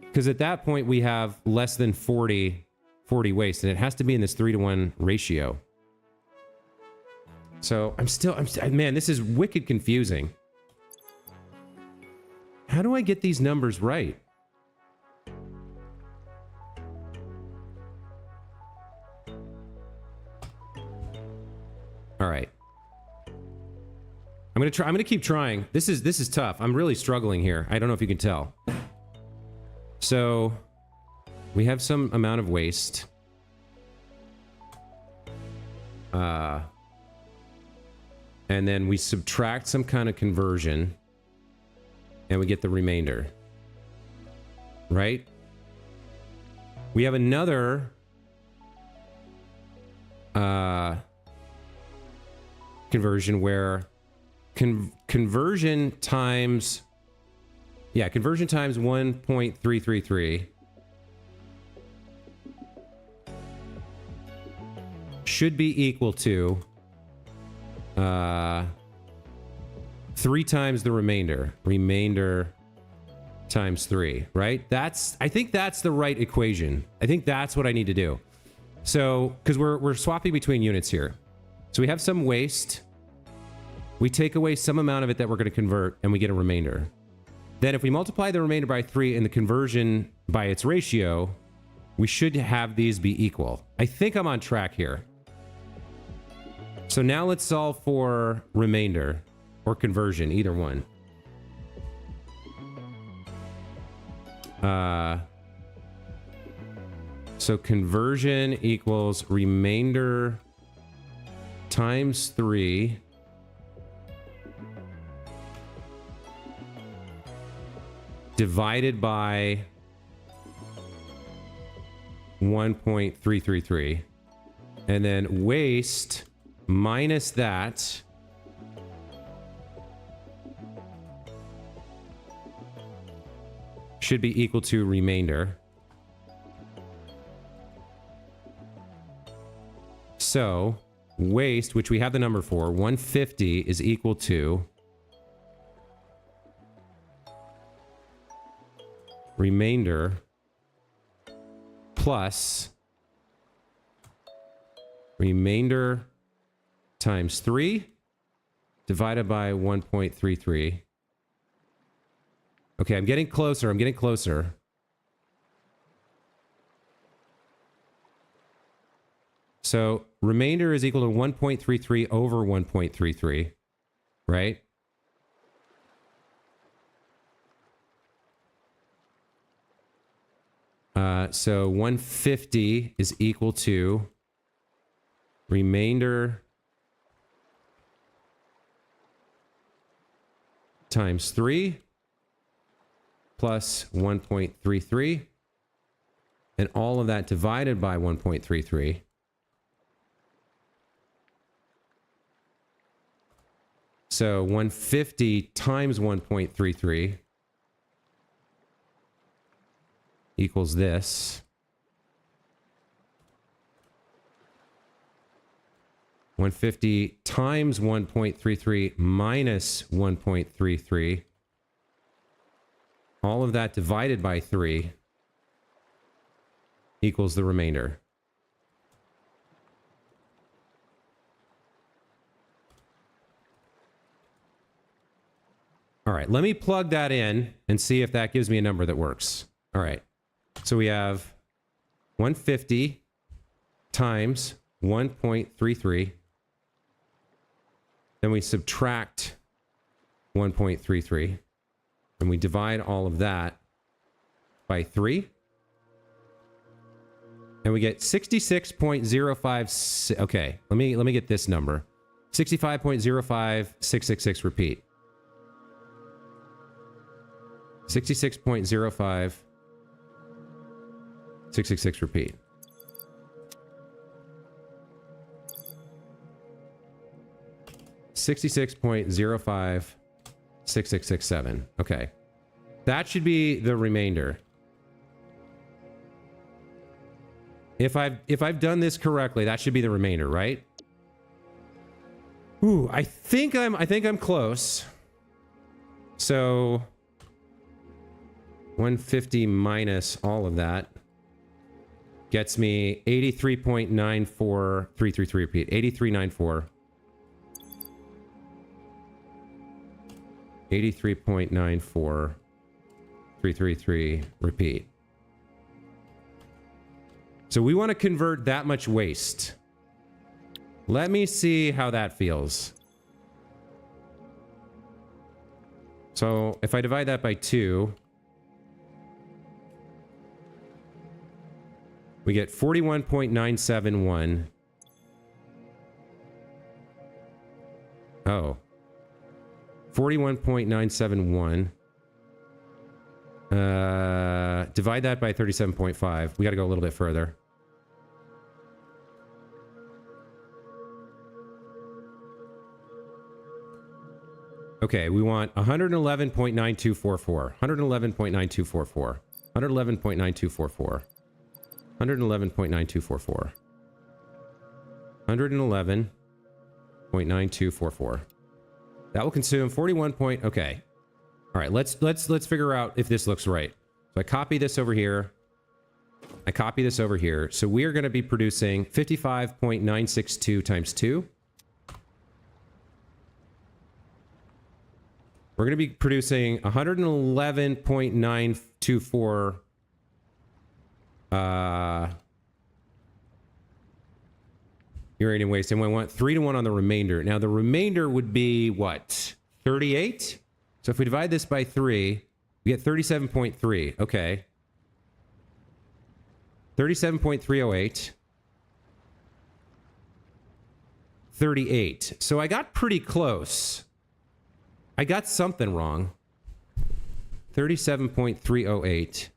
Because at that point we have less than 40 waste, and it has to be in this 3-to-1 ratio. So man, this is wicked confusing. How do I get these numbers right? All right. I'm gonna keep trying. This is tough. I'm really struggling here. I don't know if you can tell. So we have some amount of waste. And then we subtract some kind of conversion, and we get the remainder. Right? We have another conversion where conversion times 1.333 should be equal to 3 times the remainder times 3, right? I think that's the right equation. I think that's what I need to do. So, because we're swapping between units here. So we have some waste. We take away some amount of it that we're going to convert, and we get a remainder. Then if we multiply the remainder by 3 and the conversion by its ratio, we should have these be equal. I think I'm on track here. So now let's solve for remainder or conversion, either one. So conversion equals remainder times 3 divided by 1.333. And then waste minus that should be equal to remainder. So waste, which we have the number for, 150 is equal to remainder plus remainder times 3 divided by 1.33. Okay, I'm getting closer. So remainder is equal to 1.33 over 1.33, right? So 150 is equal to remainder times 3 plus 1.33, and all of that divided by 1.33. So 150 times 1.33 equals this. 150 times 1.33 minus 1.33. All of that divided by 3 equals the remainder. All right, let me plug that in and see if that gives me a number that works. All right, so we have 150 times 1.33. Then we subtract 1.33. And we divide all of that by 3. And we get 66.05. Okay, let me get this number. 65.05666 repeat. 66.05666 repeat. $66.056667. Okay. That should be the remainder. If I've done this correctly, that should be the remainder, right? Ooh, I think I'm close. So 150 minus all of that gets me 83.94333 repeat. 83.94. 83.94333 repeat. So we want to convert that much waste. Let me see how that feels. So if I divide that by 2, we get 41.971. Oh. 41.971. Divide that by 37.5. We got to go a little bit further. Okay, we want 111.9244. 111.9244. 111.9244. 111.9244. 111.9244. That will consume 41 point... Okay. All right, let's figure out if this looks right. So I copy this over here. I copy this over here. So we are going to be producing 55.962 times 2. We're going to be producing 111.924 uranium waste, and we want 3 to 1 on the remainder. Now the remainder would be what? 38? So if we divide this by 3, we get 37.3. Okay. 37.308. 38. So I got pretty close. I got something wrong. 37.308.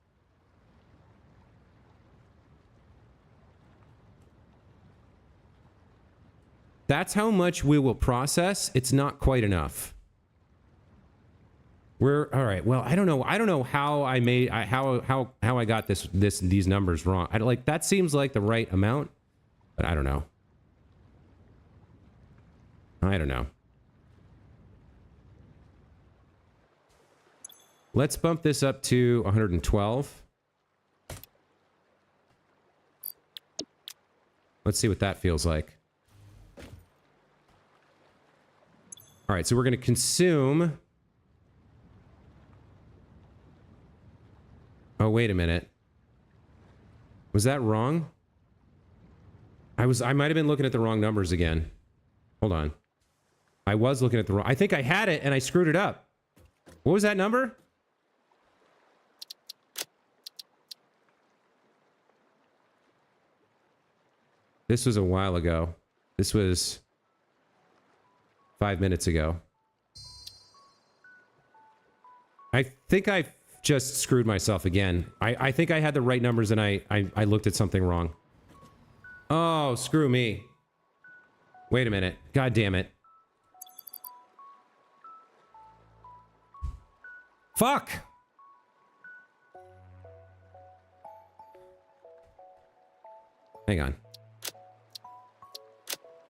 That's how much we will process. It's not quite enough. We're all right. Well, I don't know how I made how I got these numbers wrong. Like that seems like the right amount, but I don't know. I don't know. Let's bump this up to 112. Let's see what that feels like. All right, so we're going to consume... Oh, wait a minute. Was that wrong? I might have been looking at the wrong numbers again. Hold on. I was looking at the wrong... I think I had it and I screwed it up. What was that number? This was a while ago. This was 5 minutes ago. I think I just screwed myself again. I think I had the right numbers and I looked at something wrong. Oh, screw me. Wait a minute. God damn it. Fuck! Hang on.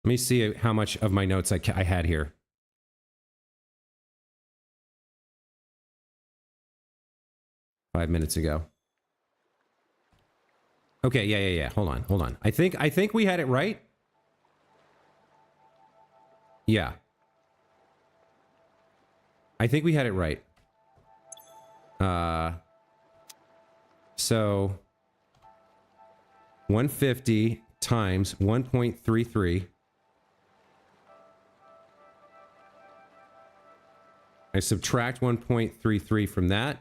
Let me see how much of my notes I had here. Five minutes ago. Okay, yeah. Hold on. I think we had it right. Yeah. I think we had it right. So 150 times 1.33. I subtract 1.33 from that.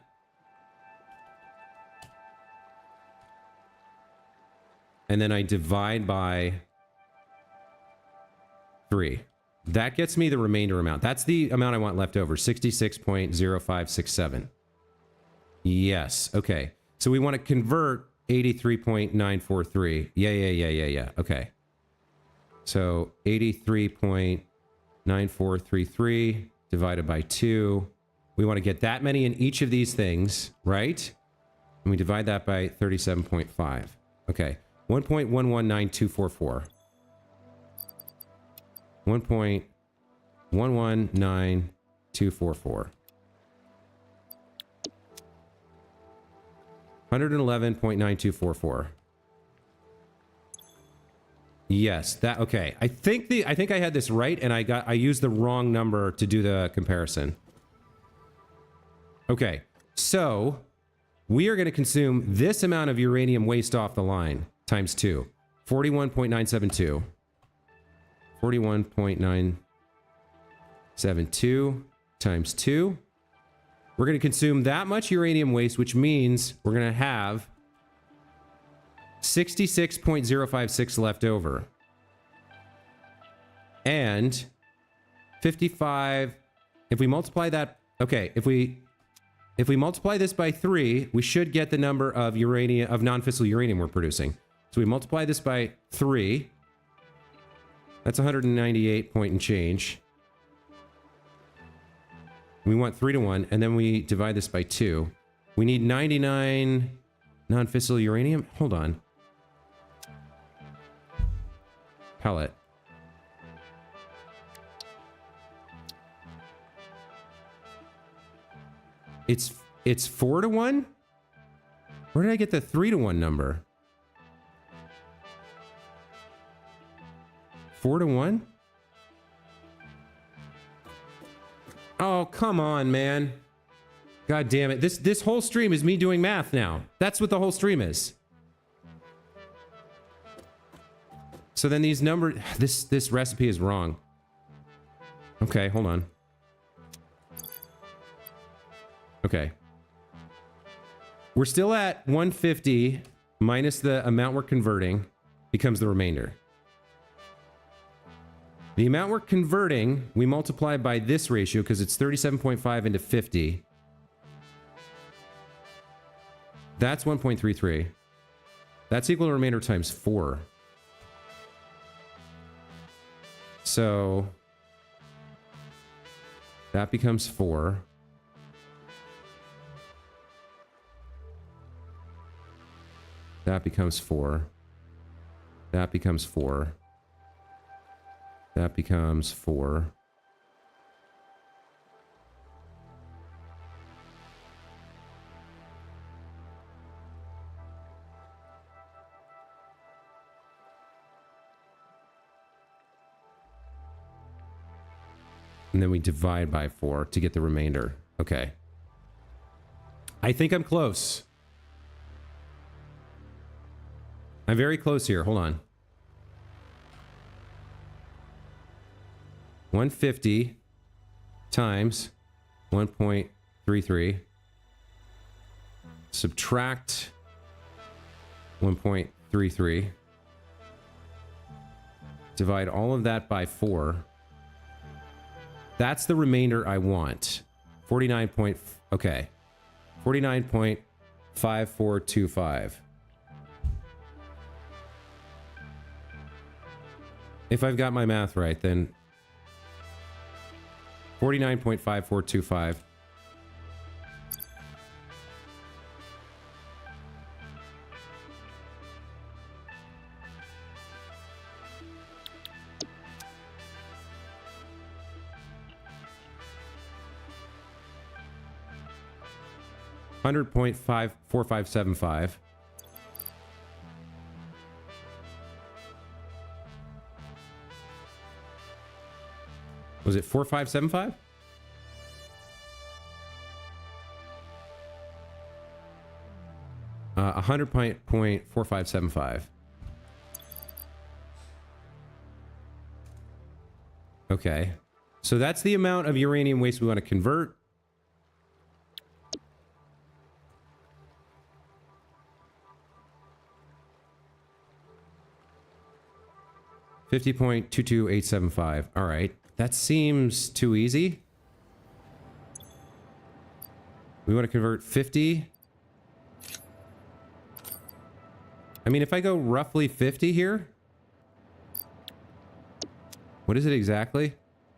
And then I divide by 3. That gets me the remainder amount. That's the amount I want left over. 66.0567. Yes. Okay. So we want to convert 83.943. Yeah. Okay. So 83.9433 divided by 2. We want to get that many in each of these things, right? And we divide that by 37.5. Okay. 1.119244. 1.119244. 111.9244. Yes, that okay. I think I had this right and I used the wrong number to do the comparison. Okay. So, we are going to consume this amount of uranium waste off the line times 2. 41.972. 41.972 times 2. We're going to consume that much uranium waste, which means we're going to have 66.056 left over. And 55. If we multiply that, okay, if we multiply this by 3, we should get the number of uranium, of non-fissile uranium we're producing. So we multiply this by 3. That's 198 point and change. We want 3 to 1, and then we divide this by 2. We need 99 non-fissile uranium. Hold on. Pellet. It's 4 to 1? Where did I get the 3 to 1 number? 4 to 1? Oh, come on, man. God damn it. This whole stream is me doing math now. That's what the whole stream is. So then these numbers, this recipe is wrong. Okay, hold on. Okay. We're still at 150 minus the amount we're converting becomes the remainder. The amount we're converting, we multiply by this ratio because it's 37.5 into 50. That's 1.33. That's equal to remainder times 4. So that becomes 4. That becomes 4. That becomes 4. That becomes 4. And then we divide by 4 to get the remainder. Okay. I think I'm close. I'm very close here. Hold on. 150 times 1.33. Subtract 1.33. Divide all of that by 4. That's the remainder I want. 49 point... Okay. 49.5425. If I've got my math right, then 49.5425. $100.4575. Was it 4575? $100.4575. Okay. So that's the amount of uranium waste we want to convert. $50.22875. All right. That seems too easy. We want to convert 50. I mean, if I go roughly 50 here. What is it exactly?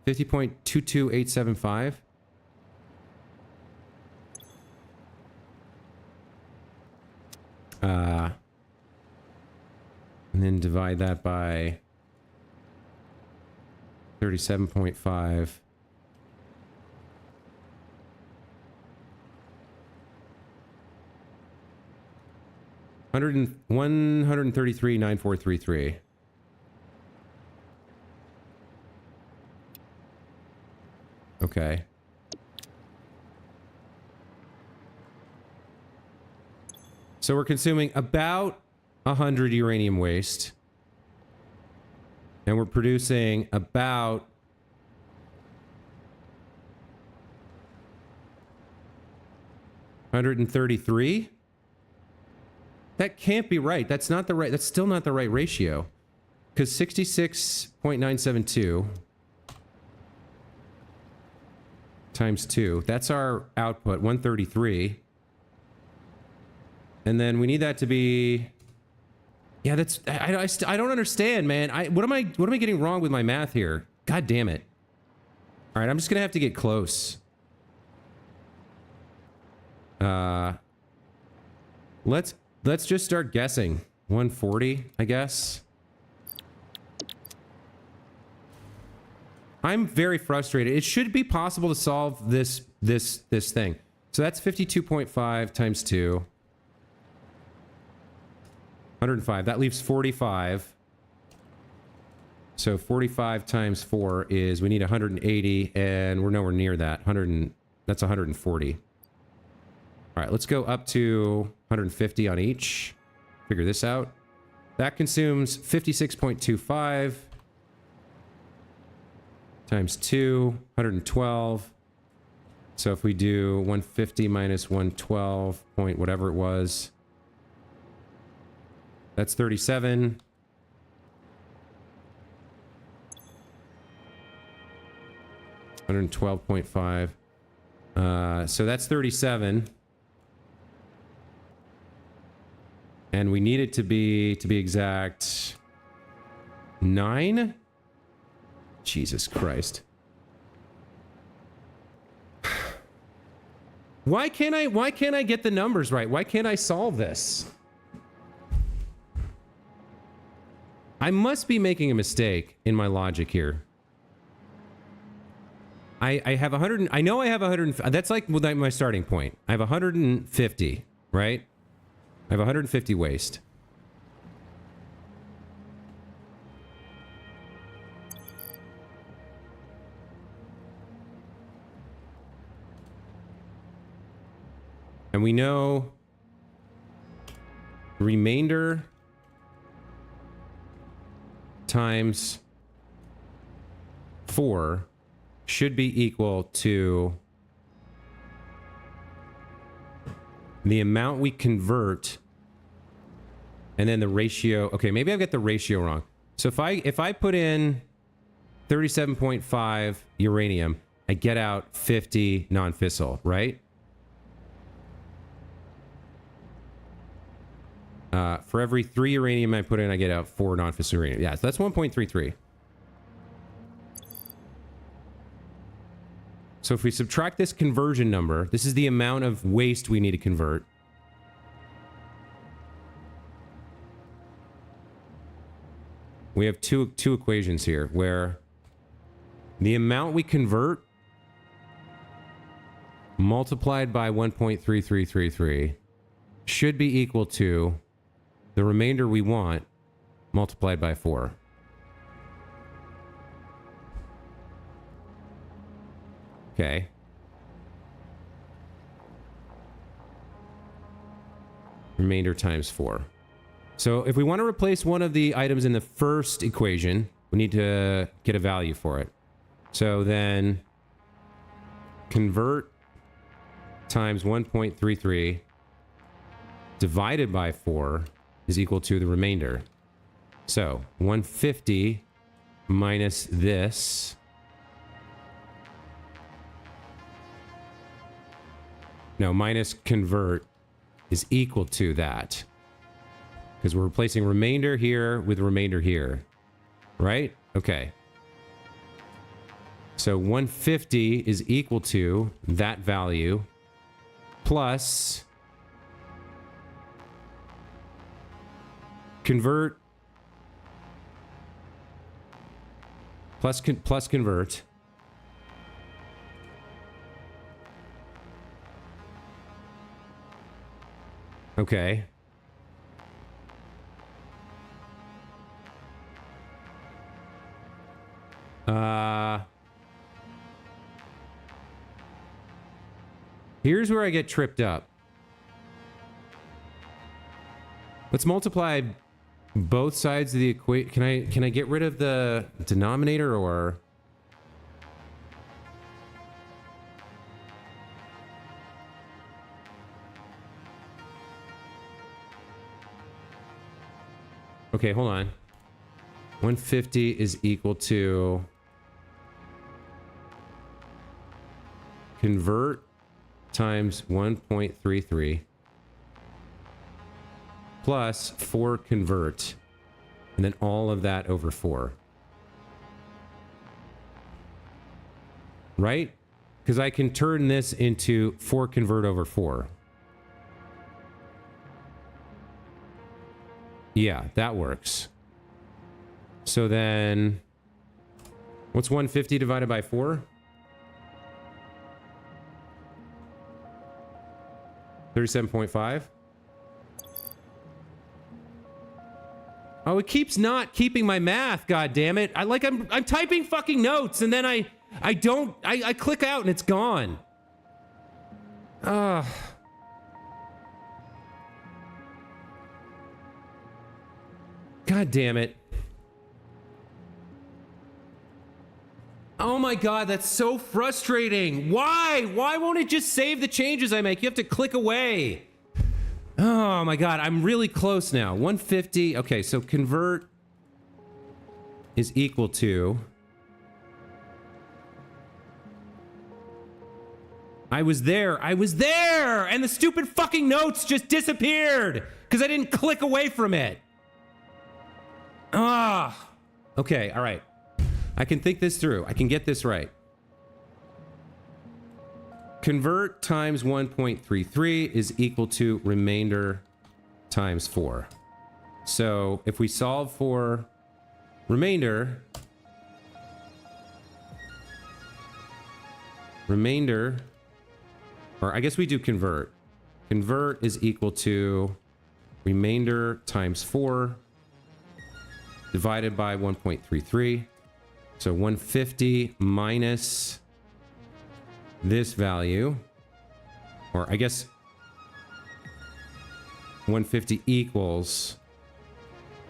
50.22875. And then divide that by 37.5. $133.9433. Okay. So we're consuming about 100 uranium waste. And we're producing about 133. That can't be right. That's not the right. That's still not the right ratio. Because 66.972 times 2. That's our output, 133. And then we need that to be... Yeah, that's... I don't understand, man. What am I getting wrong with my math here? God damn it. All right, I'm just gonna have to get close. Let's just start guessing. 140, I guess. I'm very frustrated. It should be possible to solve this thing. So that's 52.5 times 2. 105. That leaves 45. So 45 times 4 is, we need 180, and we're nowhere near that. That's 140. All right, let's go up to 150 on each. Figure this out. That consumes 56.25 times 2, 112. So if we do 150 minus 112 point whatever it was, that's 37. $112.5. So that's 37. And we need it to be exact, 9? Jesus Christ. Why can't I get the numbers right? Why can't I solve this? I must be making a mistake in my logic here. I have 100, I know I have 100, that's like my starting point. I have 150, right? I have 150 waste. And we know remainder times 4 should be equal to the amount we convert and then the ratio. Okay, maybe I've got the ratio wrong. So if I put in 37.5 uranium, I get out 50 non-fissile, right? For every 3 uranium I put in, I get out 4 non-fissile uranium. Yeah, so that's 1.33. So if we subtract this conversion number, this is the amount of waste we need to convert. We have two equations here where the amount we convert multiplied by 1.3333 should be equal to the remainder we want multiplied by 4. Okay. Remainder times 4. So if we want to replace one of the items in the first equation, we need to get a value for it. So then convert times 1.33 divided by 4 is equal to the remainder. So 150 minus this. No, minus convert is equal to that. Because we're replacing remainder here with remainder here. Right? Okay. So 150 is equal to that value plus convert plus convert. Okay. Here's where I get tripped up. Let's multiply both sides of the equation. Can I get rid of the denominator or? Okay, hold on. 150 is equal to convert times 1.33 plus 4 convert, and then all of that over 4. Right? Because I can turn this into 4 convert over 4. Yeah, that works. So then, what's 150 divided by 4? 37.5. Oh, it keeps not keeping my math, god damn it. I'm typing fucking notes and then I click out and it's gone. God damn it. Oh my god, that's so frustrating. Why? Why won't it just save the changes I make? You have to click away. Oh my god, I'm really close now. 150. Okay, so convert is equal to... I was there, and the stupid fucking notes just disappeared because I didn't click away from it. Okay, all right. I can think this through. I can get this right. Convert times 1.33 is equal to remainder times 4. So if we solve for remainder, or I guess we do convert. Convert is equal to remainder times 4 divided by 1.33. So 150 minus this value, or I guess 150 equals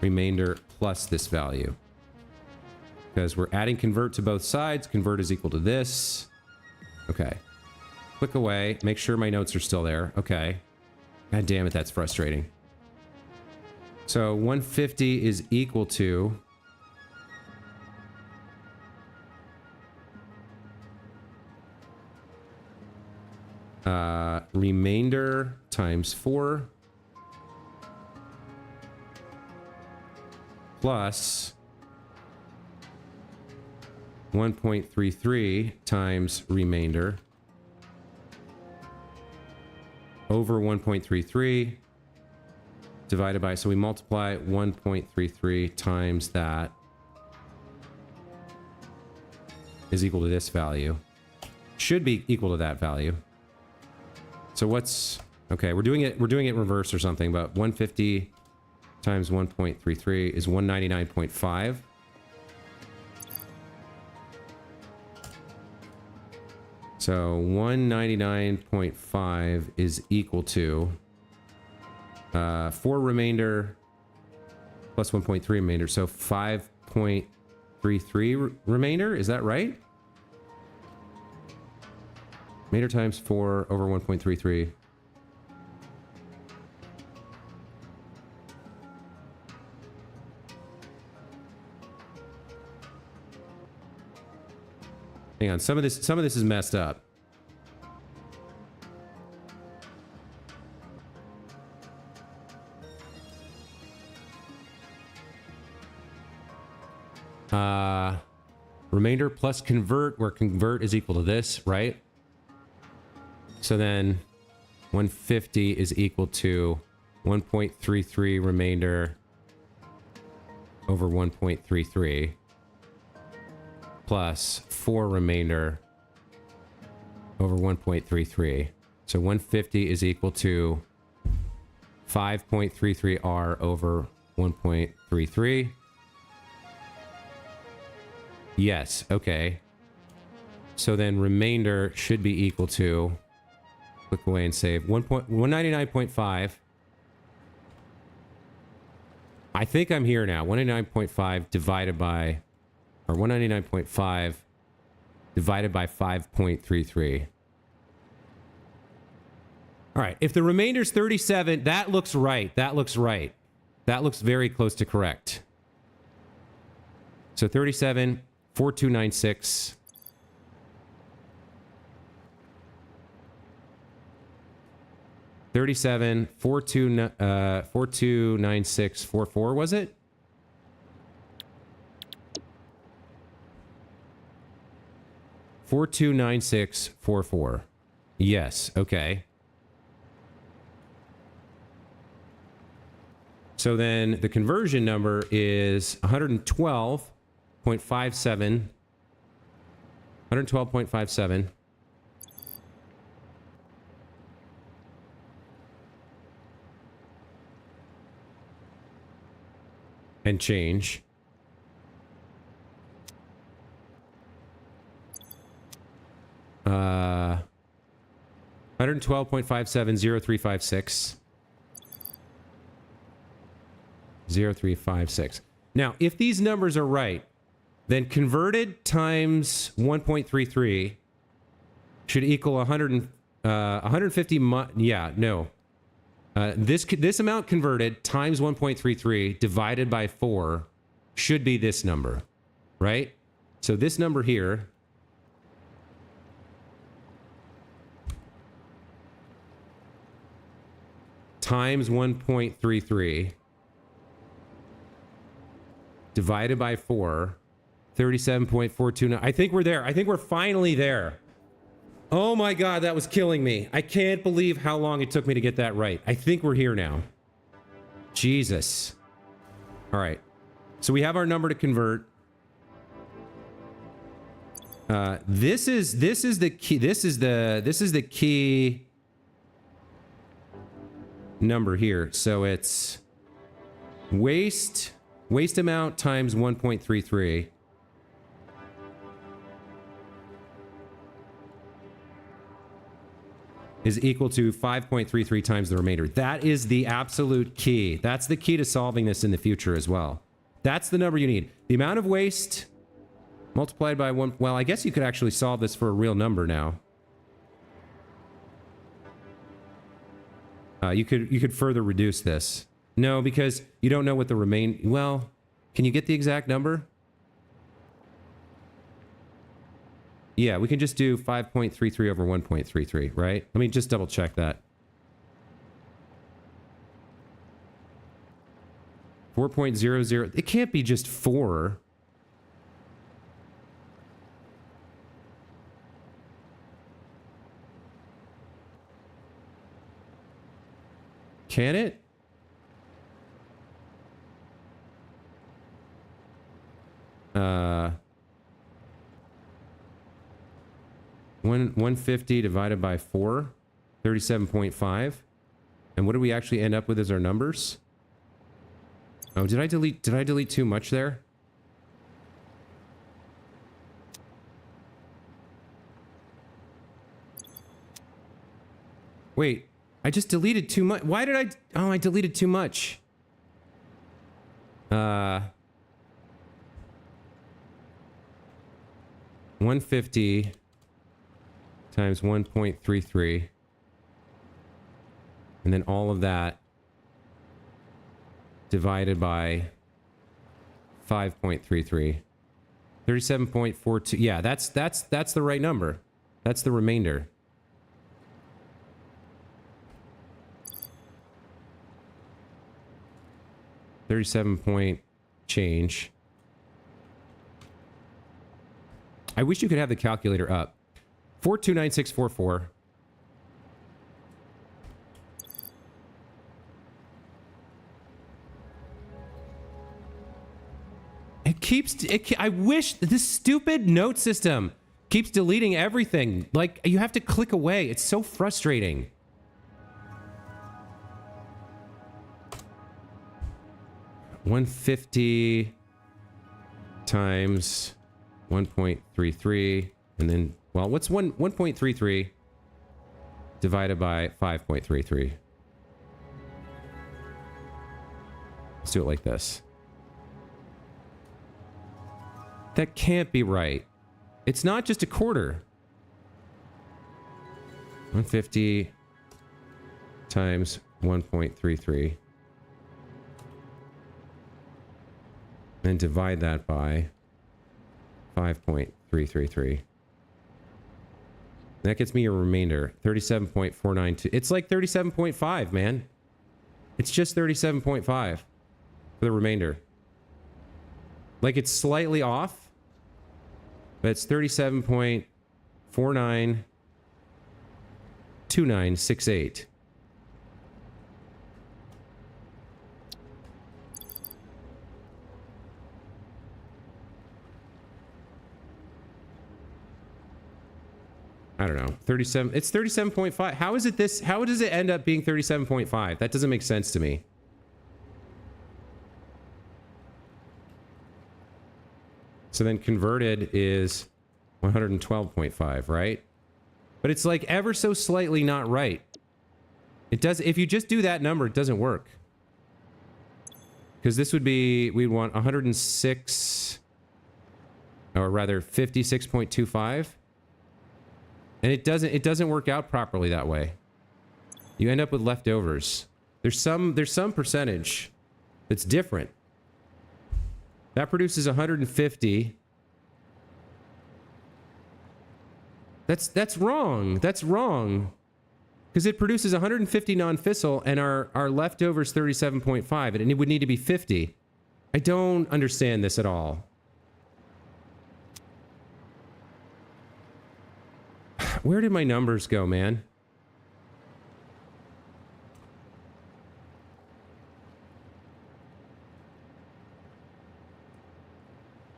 remainder plus this value. Because we're adding convert to both sides. Convert is equal to this. Okay. Click away. Make sure my notes are still there. Okay. God damn it, that's frustrating. So 150 is equal to... remainder times 4 plus 1.33 times remainder over 1.33 divided by, so we multiply 1.33 times that is equal to this value. Should be equal to that value. So what's, okay, we're doing it in reverse or something, but 150 times 1.33 is 199.5. So 199.5 is equal to 4 remainder plus 1.3 remainder. So 5.33 remainder, is that right? Remainder times 4 over 1.33. Hang on, some of this is messed up. Remainder plus convert, where convert is equal to this, right? So then 150 is equal to 1.33 remainder over 1.33 plus 4 remainder over 1.33. So 150 is equal to 5.33 R over 1.33. Yes, okay. So then remainder should be equal to, click away and save, 199.5. I think I'm here now. 199.5 divided by, or 199.5 divided by 5.33. All right, if the remainder's 37, that looks right. That looks right. That looks very close to correct. So 37, 4296. 37, 429644, was it? $429644. Yes, okay. So then the conversion number is 112.57. 112.57. And change. Uh, 112.570356. 0356. Now, if these numbers are right, then converted times 1.33 should equal 150. Yeah, no. This amount converted times 1.33 divided by 4 should be this number, right? So this number here times 1.33 divided by 4, 37.429. I think we're there. I think we're finally there. Oh my God, that was killing me. I can't believe how long it took me to get that right. I think we're here now. Jesus. All right. So we have our number to convert. This is the key. This is the key number here. So it's waste amount times 1.33. Is equal to 5.33 times the remainder. That is the absolute key. That's the key to solving this in the future as well. That's the number you need. The amount of waste multiplied by 1. Well, I guess you could actually solve this for a real number now. You could further reduce this. No, because you don't know what the well, can you get the exact number? Yeah, we can just do 5.33 over 1.33, right? Let me just double check that. 4.00. It can't be just 4. Can it? Uh... 150 divided by 4, 37.5. And what do we actually end up with as our numbers? Oh, did I delete too much there? Wait, I just deleted too much. Why did I? Oh, I deleted too much. 150 times 1.33, and then all of that divided by 5.33. 37.42. Yeah, that's the right number. That's the remainder. $37 point change. I wish you could have the calculator up. 429644. I wish this stupid note system keeps deleting everything. Like, you have to click away. It's so frustrating. $150 times 1.33, and then, well, what's 1.33 divided by 5.33? Let's do it like this. That can't be right. It's not just a quarter. 150 times 1.33. Then divide that by 5.333. That gets me your remainder. 37.492. It's like 37.5, man. It's just 37.5 for the remainder. Like, it's slightly off, but it's 37.492968. I don't know. 37. It's 37.5. How is it this? How does it end up being 37.5? That doesn't make sense to me. So then converted is 112.5, right? But it's like ever so slightly not right. It does. If you just do that number, it doesn't work. Because this would be, we'd want 106, or rather 56.25. And it doesn't work out properly that way. You end up with leftovers. There's some percentage that's different. That produces 150. That's wrong. That's wrong. Because it produces 150 non-fissile and our leftovers 37.5, and it would need to be 50. I don't understand this at all. Where did my numbers go, man?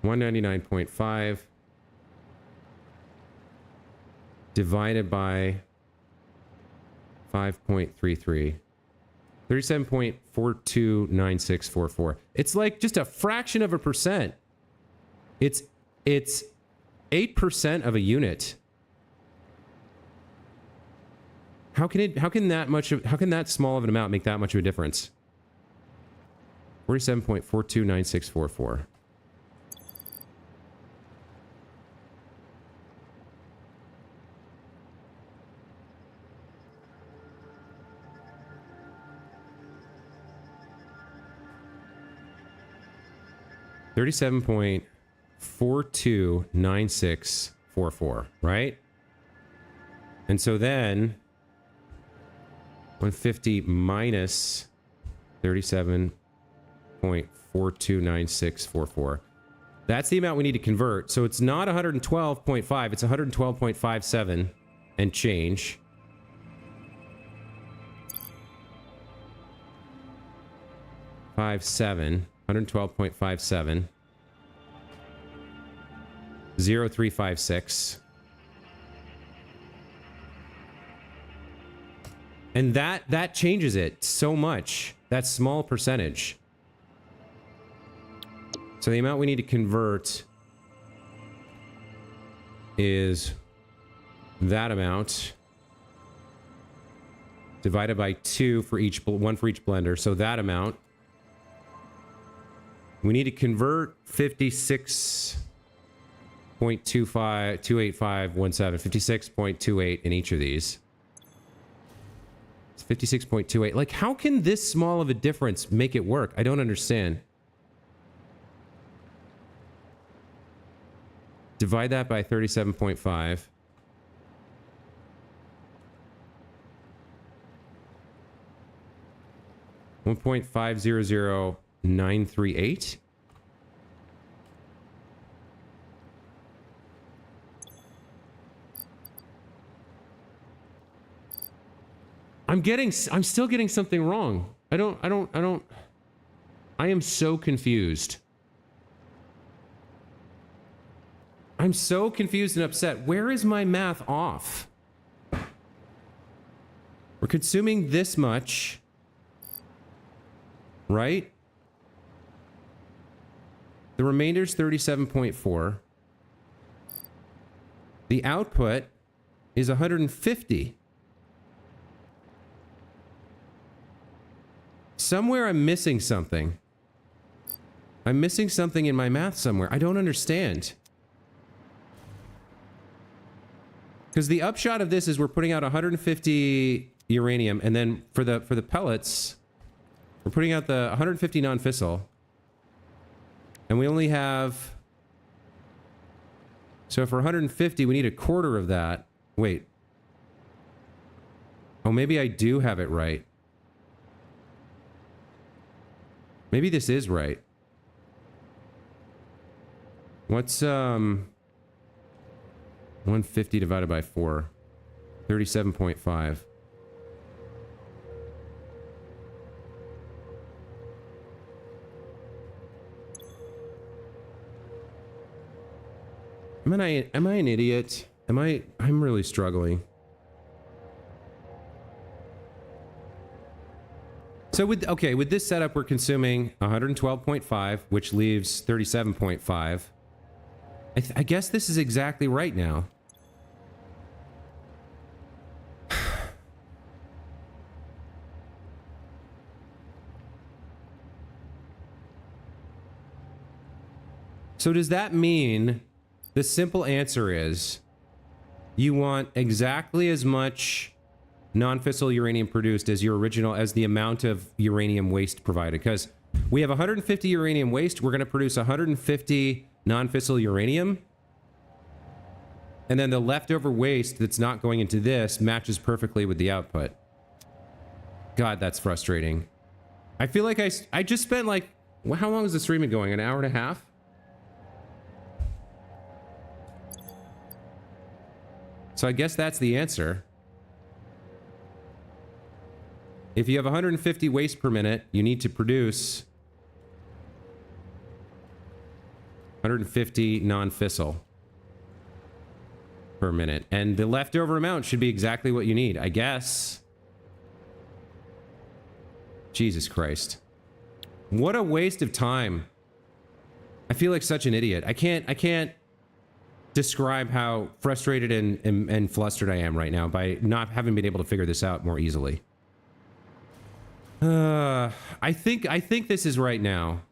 $199.5 divided by 5.33. 37.429644. It's like just a fraction of a percent. It's 8% of a unit. How can that small of an amount make that much of a difference? 47.429644. $37.429644, right? And so then 150 minus 37.429644. That's the amount we need to convert. So it's not 112.5, it's 112.57 and change. $112.57. 0356. And that changes it so much. That small percentage. So the amount we need to convert is that amount divided by 2 for each, 1 for each blender. So that amount. We need to convert 56.28517, 56.28 in each of these. It's 56.28. Like, how can this small of a difference make it work? I don't understand. Divide that by 37.5. $1.500938. I'm still getting something wrong. I am so confused. I'm so confused and upset. Where is my math off? We're consuming this much, right? The remainder's 37.4. The output is 150. Somewhere I'm missing something. I'm missing something in my math somewhere. I don't understand. Because the upshot of this is we're putting out 150 uranium, and then for the pellets, we're putting out the 150 non-fissile. And we only have... So for 150, we need a quarter of that. Wait, Oh, maybe I do have it right. Maybe this is right. What's 150 divided by 4? 37.5. Am I an idiot? I'm really struggling. So with this setup, we're consuming 112.5, which leaves 37.5. I guess this is exactly right now. So does that mean the simple answer is you want exactly as much non-fissile uranium produced as the amount of uranium waste provided? Because we have 150 uranium waste, we're going to produce 150 non-fissile uranium, and then the leftover waste that's not going into this matches perfectly with the output. God, that's frustrating. I feel like I just spent like, how long is the stream been going? An hour and a half? So I guess that's the answer. If you have 150 waste per minute, you need to produce 150 non-fissile per minute. And the leftover amount should be exactly what you need, I guess. Jesus Christ. What a waste of time. I feel like such an idiot. I can't describe how frustrated and flustered I am right now by not having been able to figure this out more easily. I think this is right now.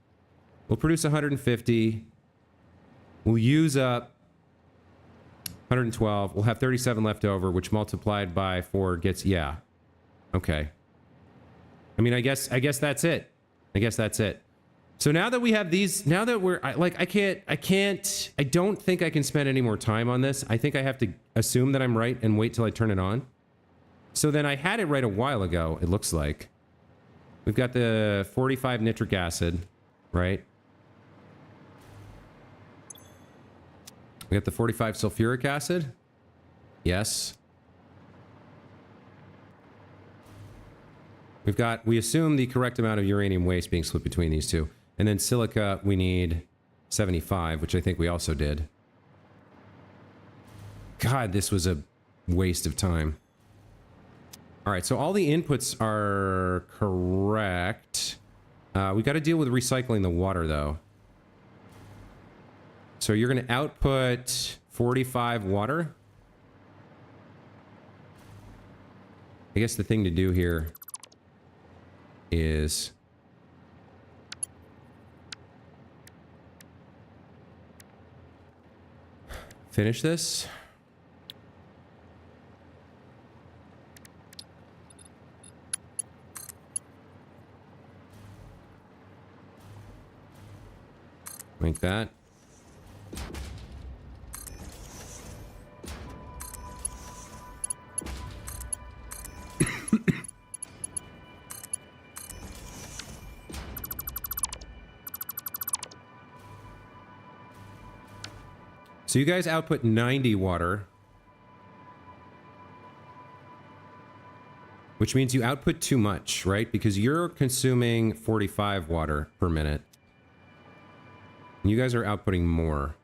We'll produce 150. We'll use up 112. We'll have 37 left over, which multiplied by 4 gets, yeah. Okay. I mean, I guess that's it. I guess that's it. So now that we have these, now that we're, I don't think I can spend any more time on this. I think I have to assume that I'm right and wait till I turn it on. So then I had it right a while ago, it looks like. We've got the 45 nitric acid, right? We got the 45 sulfuric acid. Yes. We assume the correct amount of uranium waste being split between these two. And then silica, we need 75, which I think we also did. God, this was a waste of time. All right, so all the inputs are correct. We got to deal with recycling the water, though. So you're going to output 45 water. I guess the thing to do here is finish this. Like that. So you guys output 90 water, which means you output too much, right? Because you're consuming 45 water per minute. And you guys are outputting more.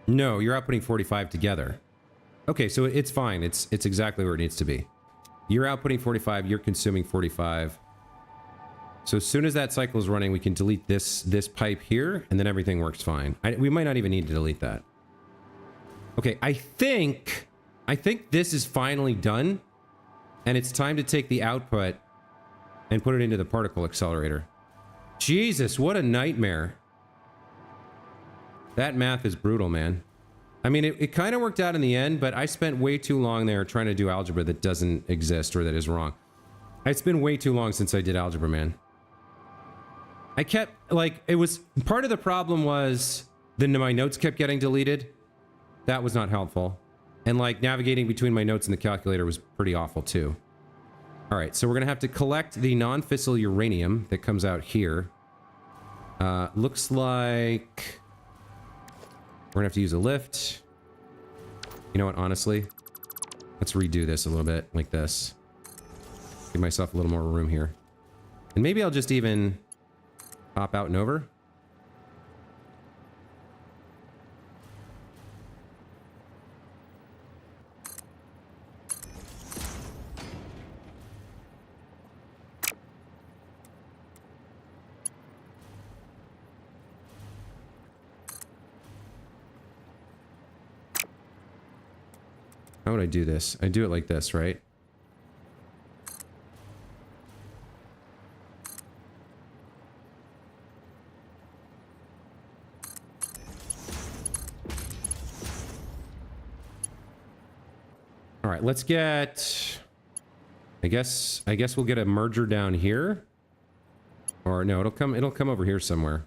No, you're outputting 45 together. Okay, so it's fine. It's exactly where it needs to be. You're outputting 45, you're consuming 45. So as soon as that cycle is running, we can delete this pipe here, and then everything works fine. We might not even need to delete that. Okay, I think this is finally done, and it's time to take the output and put it into the particle accelerator. Jesus, what a nightmare. That math is brutal, man. I mean, it kind of worked out in the end, but I spent way too long there trying to do algebra that doesn't exist or that is wrong. It's been way too long since I did algebra, man. I kept, like, it was, part of the problem was my notes kept getting deleted. That was not helpful. And like navigating between my notes and the calculator was pretty awful too. All right, so we're gonna have to collect the non-fissile uranium that comes out here. Looks like we're gonna have to use a lift. You know what, honestly, let's redo this a little bit like this. Give myself a little more room here. And maybe I'll just even hop out and over. How would I do this? I do it like this, right? All right, let's get... I guess we'll get a merger down here. Or no, it'll come over here somewhere.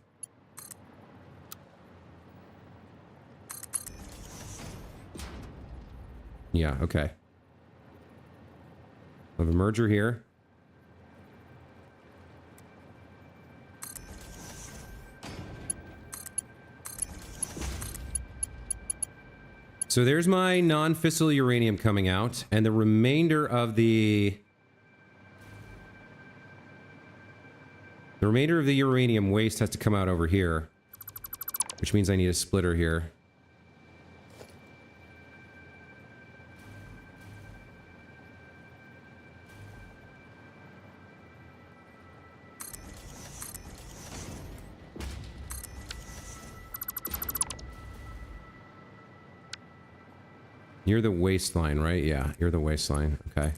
Yeah, okay. We have a merger here. So there's my non-fissile uranium coming out, and the remainder of the uranium waste has to come out over here, which means I need a splitter here. You're the waistline, right? Yeah, you're the waistline. Okay.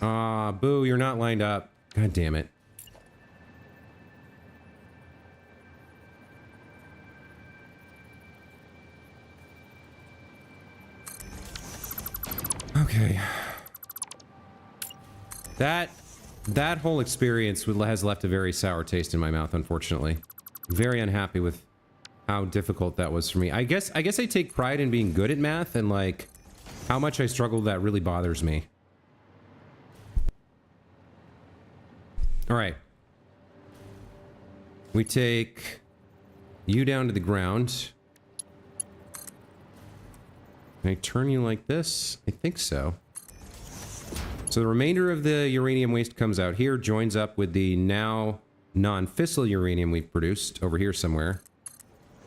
Ah, boo, you're not lined up. God damn it. Okay. That whole experience has left a very sour taste in my mouth, unfortunately. Very unhappy with how difficult that was for me. I guess I take pride in being good at math, and like how much I struggle with that really bothers me. All right. We take you down to the ground. Can I turn you like this? I think so. So the remainder of the uranium waste comes out here, joins up with the now non-fissile uranium we've produced over here somewhere.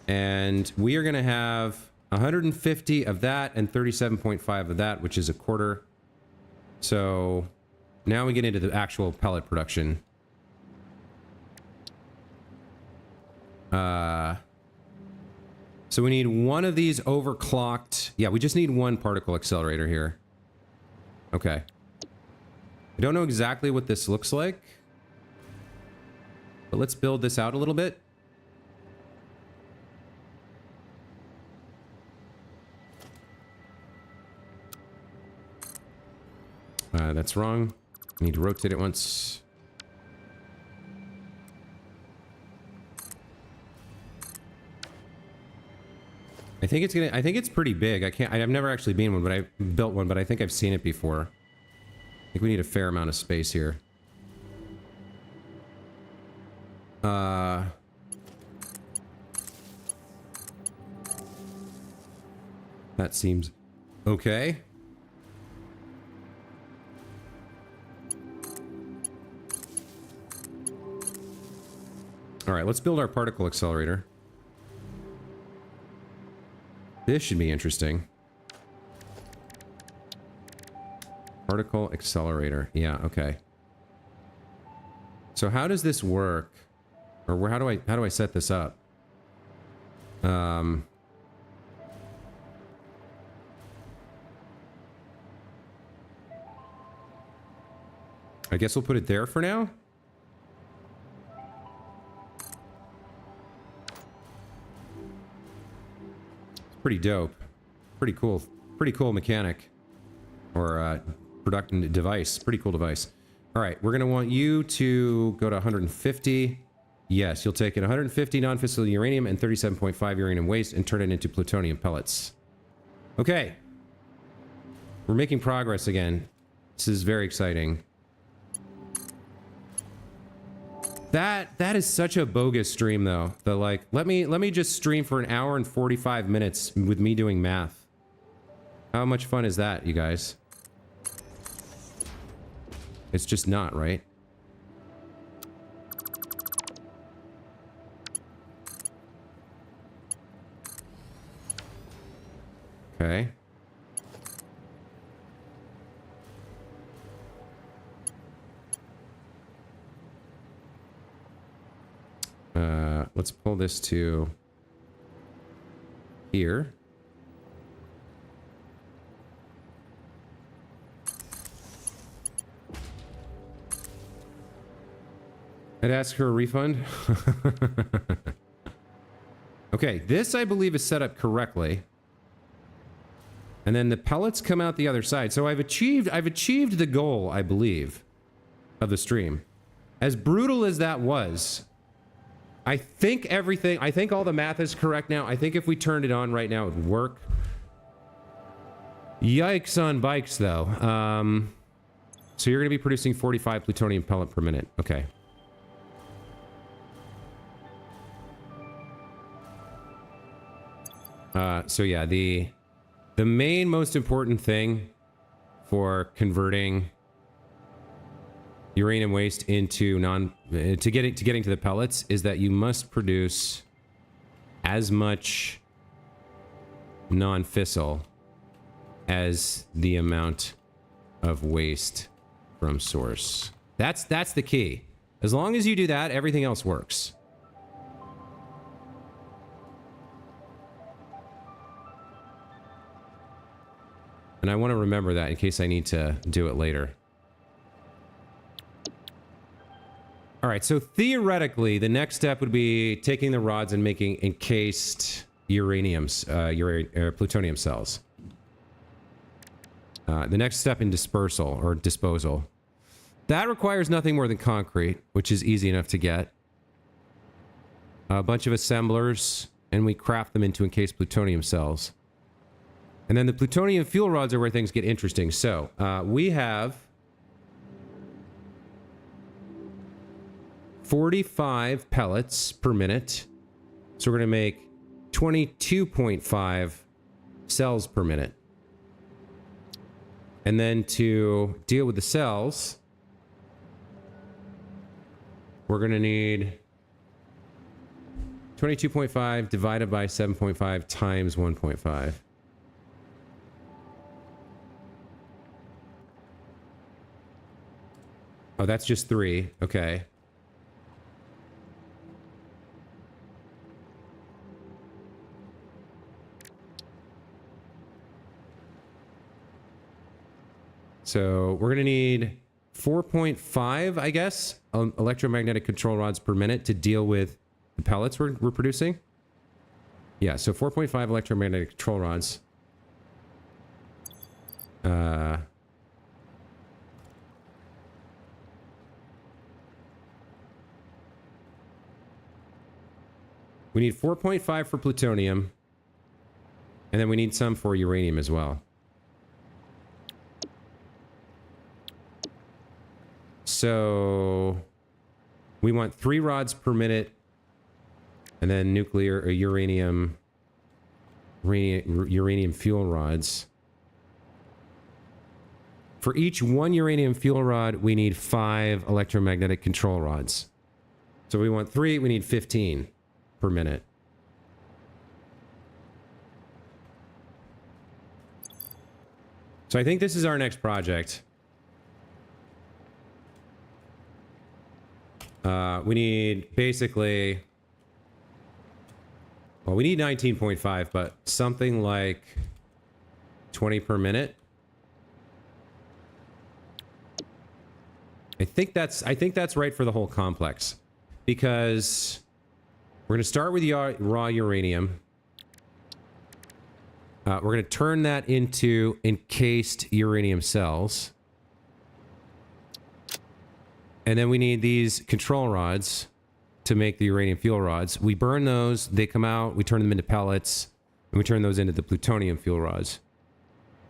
And we are going to have 150 of that and 37.5 of that, which is a quarter. So now we get into the actual pellet production. So we need one of these overclocked. Yeah, we just need one particle accelerator here. Okay. I don't know exactly what this looks like, but let's build this out a little bit. That's wrong. I need to rotate it once. I think it's pretty big. I've never actually been one, but I've built one, but I think I've seen it before. I think we need a fair amount of space here. That seems okay. All right, let's build our particle accelerator. This should be interesting. Particle accelerator. Yeah, okay. So how does this work? Or how do I set this up? I guess we'll put it there for now. Pretty dope. Pretty cool mechanic. Or production device. Pretty cool device. Alright, we're gonna want you to go to 150. Yes, you'll take in 150 non-fissile uranium and 37.5 uranium waste and turn it into plutonium pellets. Okay. We're making progress again. This is very exciting. That is such a bogus stream though. The like, let me just stream for an hour and 45 minutes with me doing math. How much fun is that, you guys? It's just not, right? Okay. Let's pull this to here. I'd ask her a refund. Okay, this I believe is set up correctly. And then the pellets come out the other side. So I've achieved the goal, I believe, of the stream. As brutal as that was, I think all the math is correct now. I think if we turned it on right now, it would work. Yikes on bikes, though. So you're going to be producing 45 plutonium pellet per minute. Okay. So yeah, the main most important thing for converting uranium waste into getting to the pellets is that you must produce as much non-fissile as the amount of waste from source. That's the key. As long as you do that, everything else works. And I want to remember that in case I need to do it later. All right, so theoretically, the next step would be taking the rods and making encased plutonium cells. The next step in dispersal or disposal. That requires nothing more than concrete, which is easy enough to get. A bunch of assemblers, and we craft them into encased plutonium cells. And then the plutonium fuel rods are where things get interesting. So, we have 45 pellets per minute. So we're going to make 22.5 cells per minute. And then to deal with the cells, we're going to need 22.5 divided by 7.5 times 1.5. Oh, that's just 3. Okay. So we're going to need 4.5, I guess, electromagnetic control rods per minute to deal with the pellets we're producing. Yeah, so 4.5 electromagnetic control rods. We need 4.5 for plutonium. And then we need some for uranium as well. So we want 3 rods per minute, and then nuclear or uranium fuel rods. For each 1 uranium fuel rod, we need 5 electromagnetic control rods. So we want 3, we need 15 per minute. So I think this is our next project. We need basically, well, we need 19.5, but something like 20 per minute. I think that's right for the whole complex, because we're going to start with raw uranium. We're going to turn that into encased uranium cells. And then we need these control rods. to make the uranium fuel rods. We burn those, they come out, we turn them into pellets, and we turn those into the plutonium fuel rods.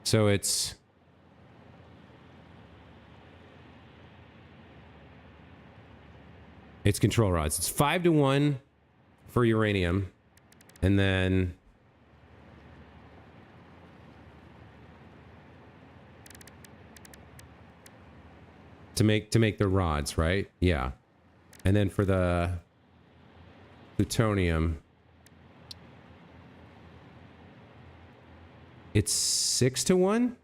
So it's control rods. It's 5-to-1 for uranium, and then to make the rods, right? Yeah. And then for the plutonium, it's 6-to-1.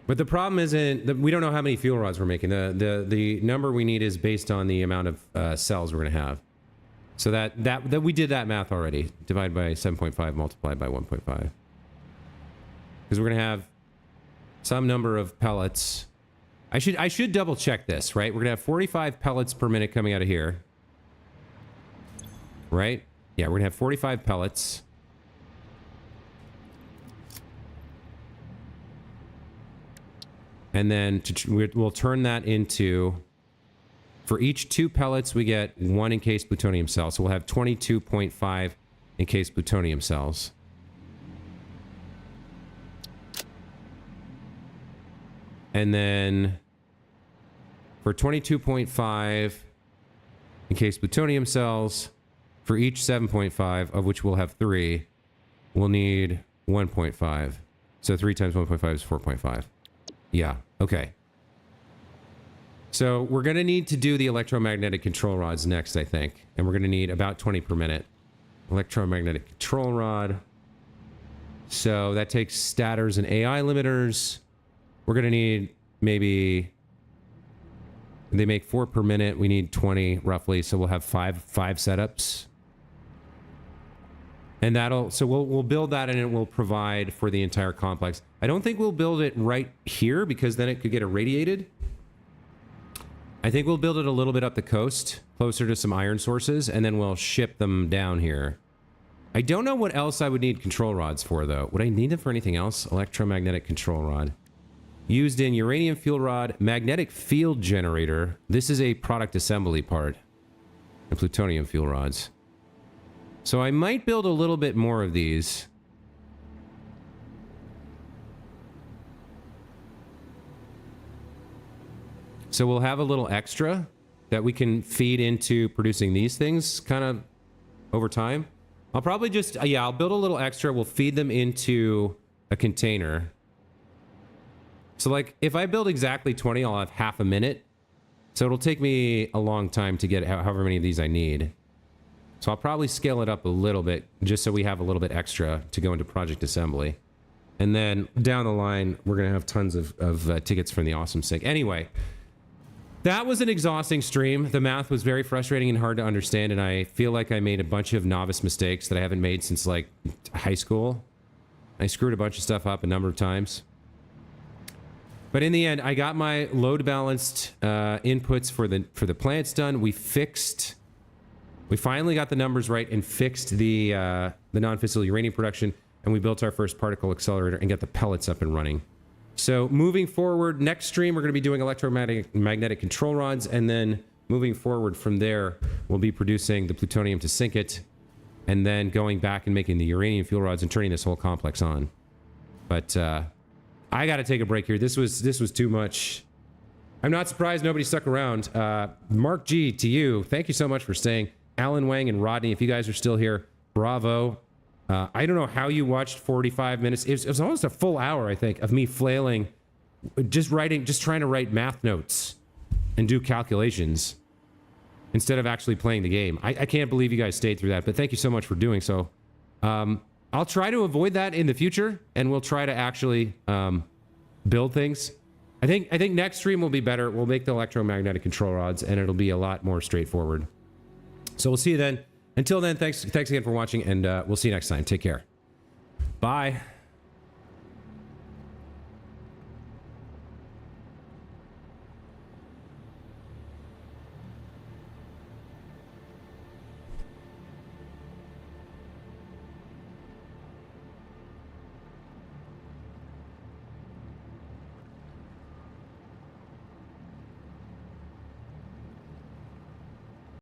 But the problem isn't that we don't know how many fuel rods we're making. The number we need is based on the amount of cells we're going to have. So that we did that math already. Divide by 7.5 multiplied by 1.5. Because we're going to have some number of pellets. I should double check this, right? We're going to have 45 pellets per minute coming out of here. Right? Yeah, we're going to have 45 pellets. And then we'll turn that into, for each 2 pellets, we get 1 encased plutonium cell. So we'll have 22.5 encased plutonium cells. And then for 22.5 encased plutonium cells, for each 7.5, of which we'll have 3, we'll need 1.5. So 3 times 1.5 is 4.5. Yeah, okay. So we're going to need to do the electromagnetic control rods next, I think. And we're going to need about 20 per minute. Electromagnetic control rod. So that takes stators and AI limiters. We're going to need maybe... They make 4 per minute. We need 20 roughly. So we'll have five setups. And that'll... So we'll build that and it will provide for the entire complex. I don't think we'll build it right here because then it could get irradiated. I think we'll build it a little bit up the coast, closer to some iron sources, and then we'll ship them down here. I don't know what else I would need control rods for, though. Would I need them for anything else? Electromagnetic control rod. Used in uranium fuel rod, magnetic field generator. This is a product assembly part. And plutonium fuel rods. So I might build a little bit more of these. So we'll have a little extra that we can feed into producing these things kind of over time. I'll probably just, yeah, I'll build a little extra. We'll feed them into a container. So like if I build exactly 20, I'll have half a minute. So it'll take me a long time to get however many of these I need. So I'll probably scale it up a little bit just so we have a little bit extra to go into project assembly. And then down the line, we're going to have tons of tickets from the awesome sync. Anyway. That was an exhausting stream. The math was very frustrating and hard to understand, and I feel like I made a bunch of novice mistakes that I haven't made since, like, high school. I screwed a bunch of stuff up a number of times. But in the end, I got my load-balanced inputs for the plants done. We finally got the numbers right and fixed the non-fissile uranium production, and we built our first particle accelerator and got the pellets up and running. So moving forward, next stream, we're going to be doing electromagnetic control rods, and then moving forward from there, we'll be producing the plutonium to sink it, and then going back and making the uranium fuel rods and turning this whole complex on. But I got to take a break here. This was too much. I'm not surprised nobody stuck around. Mark G, to you, thank you so much for staying. Alan Wang and Rodney, if you guys are still here, bravo. I don't know how you watched 45 minutes. It was almost a full hour, I think, of me flailing, just trying to write math notes and do calculations instead of actually playing the game. I can't believe you guys stayed through that, but thank you so much for doing so. I'll try to avoid that in the future, and we'll try to actually build things. I think next stream will be better. We'll make the electromagnetic control rods, and it'll be a lot more straightforward. So we'll see you then. Until then, thanks again for watching, and we'll see you next time. Take care. Bye.